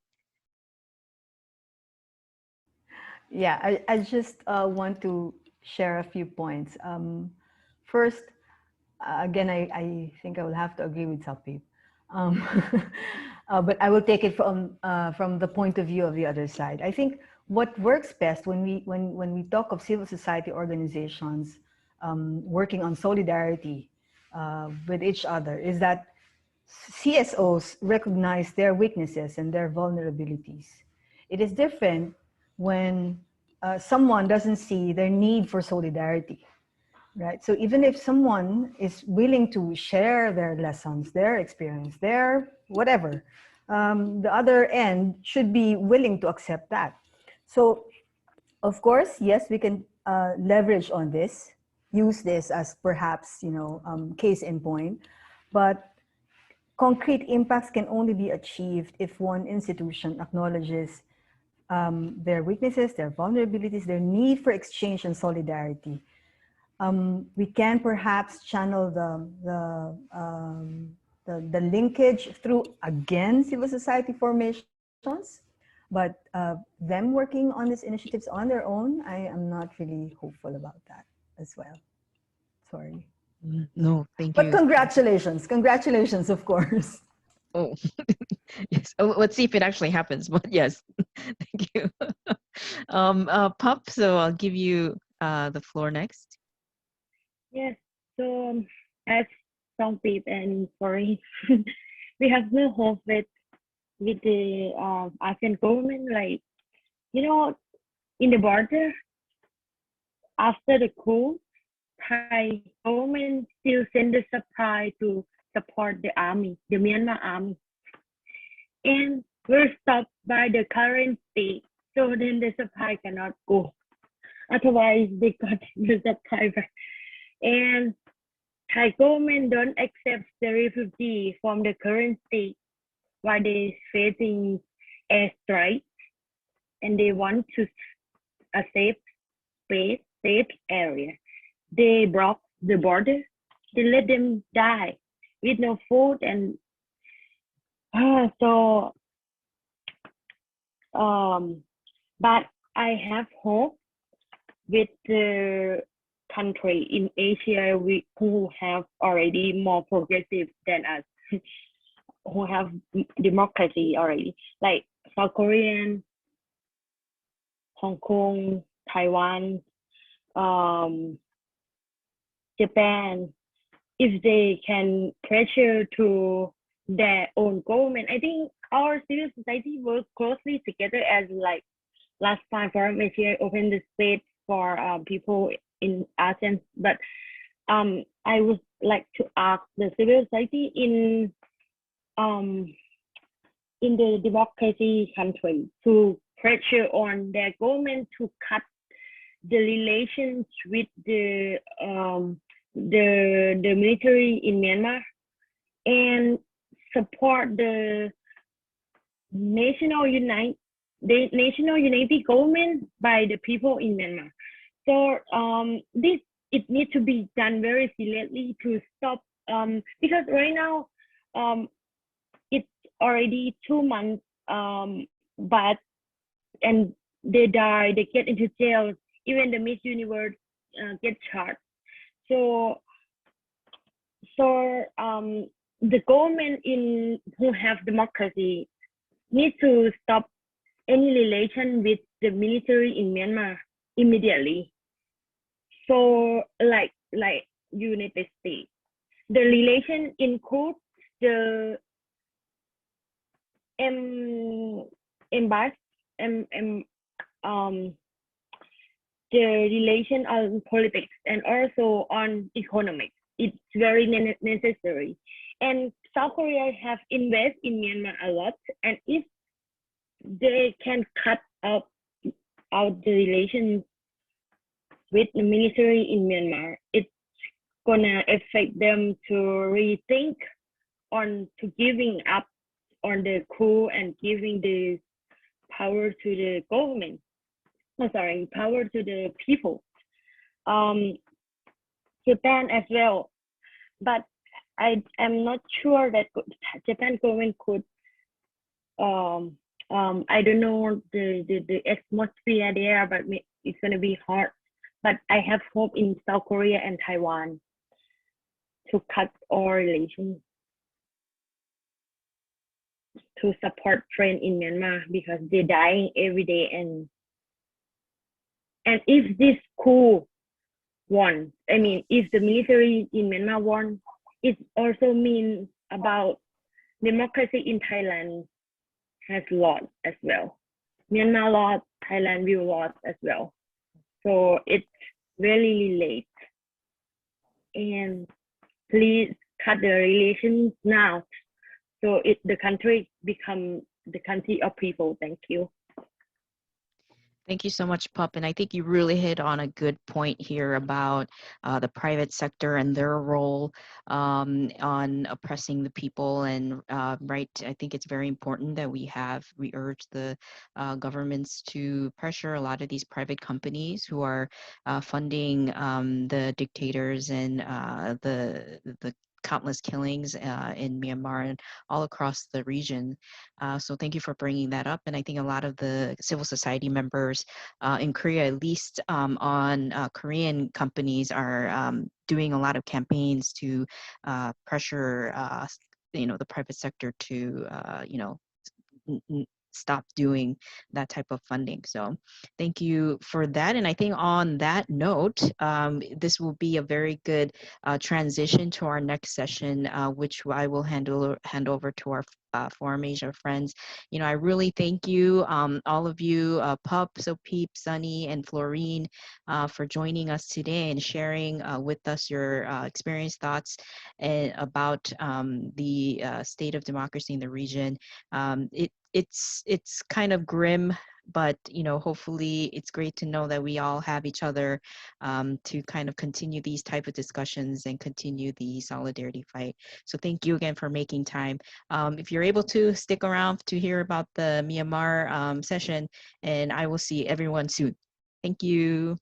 Yeah, I just want to share a few points. First, again, I think I will have to agree with Sopheap. But I will take it from the point of view of the other side. I think what works best when we talk of civil society organizations working on solidarity with each other is that CSOs recognize their weaknesses and their vulnerabilities. It is different when someone doesn't see their need for solidarity. Right. So even if someone is willing to share their lessons, their experience, their whatever, the other end should be willing to accept that. So, of course, yes, we can leverage on this, use this as perhaps, case in point, but concrete impacts can only be achieved if one institution acknowledges their weaknesses, their vulnerabilities, their need for exchange and solidarity. We can perhaps channel the linkage through, again, civil society formations, but them working on these initiatives on their own, I am not really hopeful about that as well. Sorry. No, thank you. But congratulations, of course. Oh, yes. Oh, let's see if it actually happens. But yes, thank you. Pup, so I'll give you the floor next. Yes, so as Sopheap and Floreen, we have no hope with the ASEAN government. Like, in the border, after the coup, Thai government still send the supply to support the army, the Myanmar army. And we're stopped by the current state, so then the supply cannot go. Otherwise, they got the supply back. And Thai government don't accept the refugee from the current state, while they facing airstrikes, and they want to a safe space, safe area. They block the border. They let them die with no food, and but I have hope with the country in Asia who have already more progressive than us, who have democracy already, like South Korea, Hong Kong, Taiwan, Japan. If they can pressure to their own government, I think our civil society work closely together, as like last time Forum Asia opened the space for people in ASEAN. But I would like to ask the civil society in the democracy country to pressure on their government to cut the relations with the military in Myanmar, and support the national unity government by the people in Myanmar. So it needs to be done very seriously to stop, because right now it's already 2 months, but and they die, they get into jail, even the Miss Universe get charged. So the government who have democracy needs to stop any relation with the military in Myanmar immediately. So like United States, the relation includes the the relation on politics and also on economics. It's very necessary. And South Korea have invested in Myanmar a lot, and if they can cut out the relations with the military in Myanmar, it's gonna affect them to rethink on to giving up on the coup and giving the power to the government. Power to the people. Japan as well, but I am not sure that Japan government could. I don't know the atmosphere there, but it's gonna be hard. But I have hope in South Korea and Taiwan to cut all relations, to support friends in Myanmar, because they're dying every day. And if this coup won, I mean, if the military in Myanmar won, it also means about democracy in Thailand has lost as well. Myanmar lost, Thailand will lose as well. So it's really late. And please cut the relations now, so the country become the country of people. Thank you. Thank you so much, Pup. And I think you really hit on a good point here about the private sector and their role on oppressing the people. And right, I think it's very important that we urge the governments to pressure a lot of these private companies who are funding the dictators and the countless killings in Myanmar and all across the region. So thank you for bringing that up. And I think a lot of the civil society members in Korea, at least on Korean companies, are doing a lot of campaigns to pressure, the private sector to, stop doing that type of funding. So thank you for that. And I think on that note, this will be a very good transition to our next session, which I will hand over to our Forum Asia friends. I really thank you, all of you, Pup, Sopheap, Sunny, and Floreen, for joining us today and sharing with us your experience, thoughts about the state of democracy in the region. It's kind of grim but you know, hopefully it's great to know that we all have each other to kind of continue these type of discussions and continue the solidarity fight. So thank you again for making time. If you're able to stick around to hear about the Myanmar session, and I will see everyone soon. Thank you.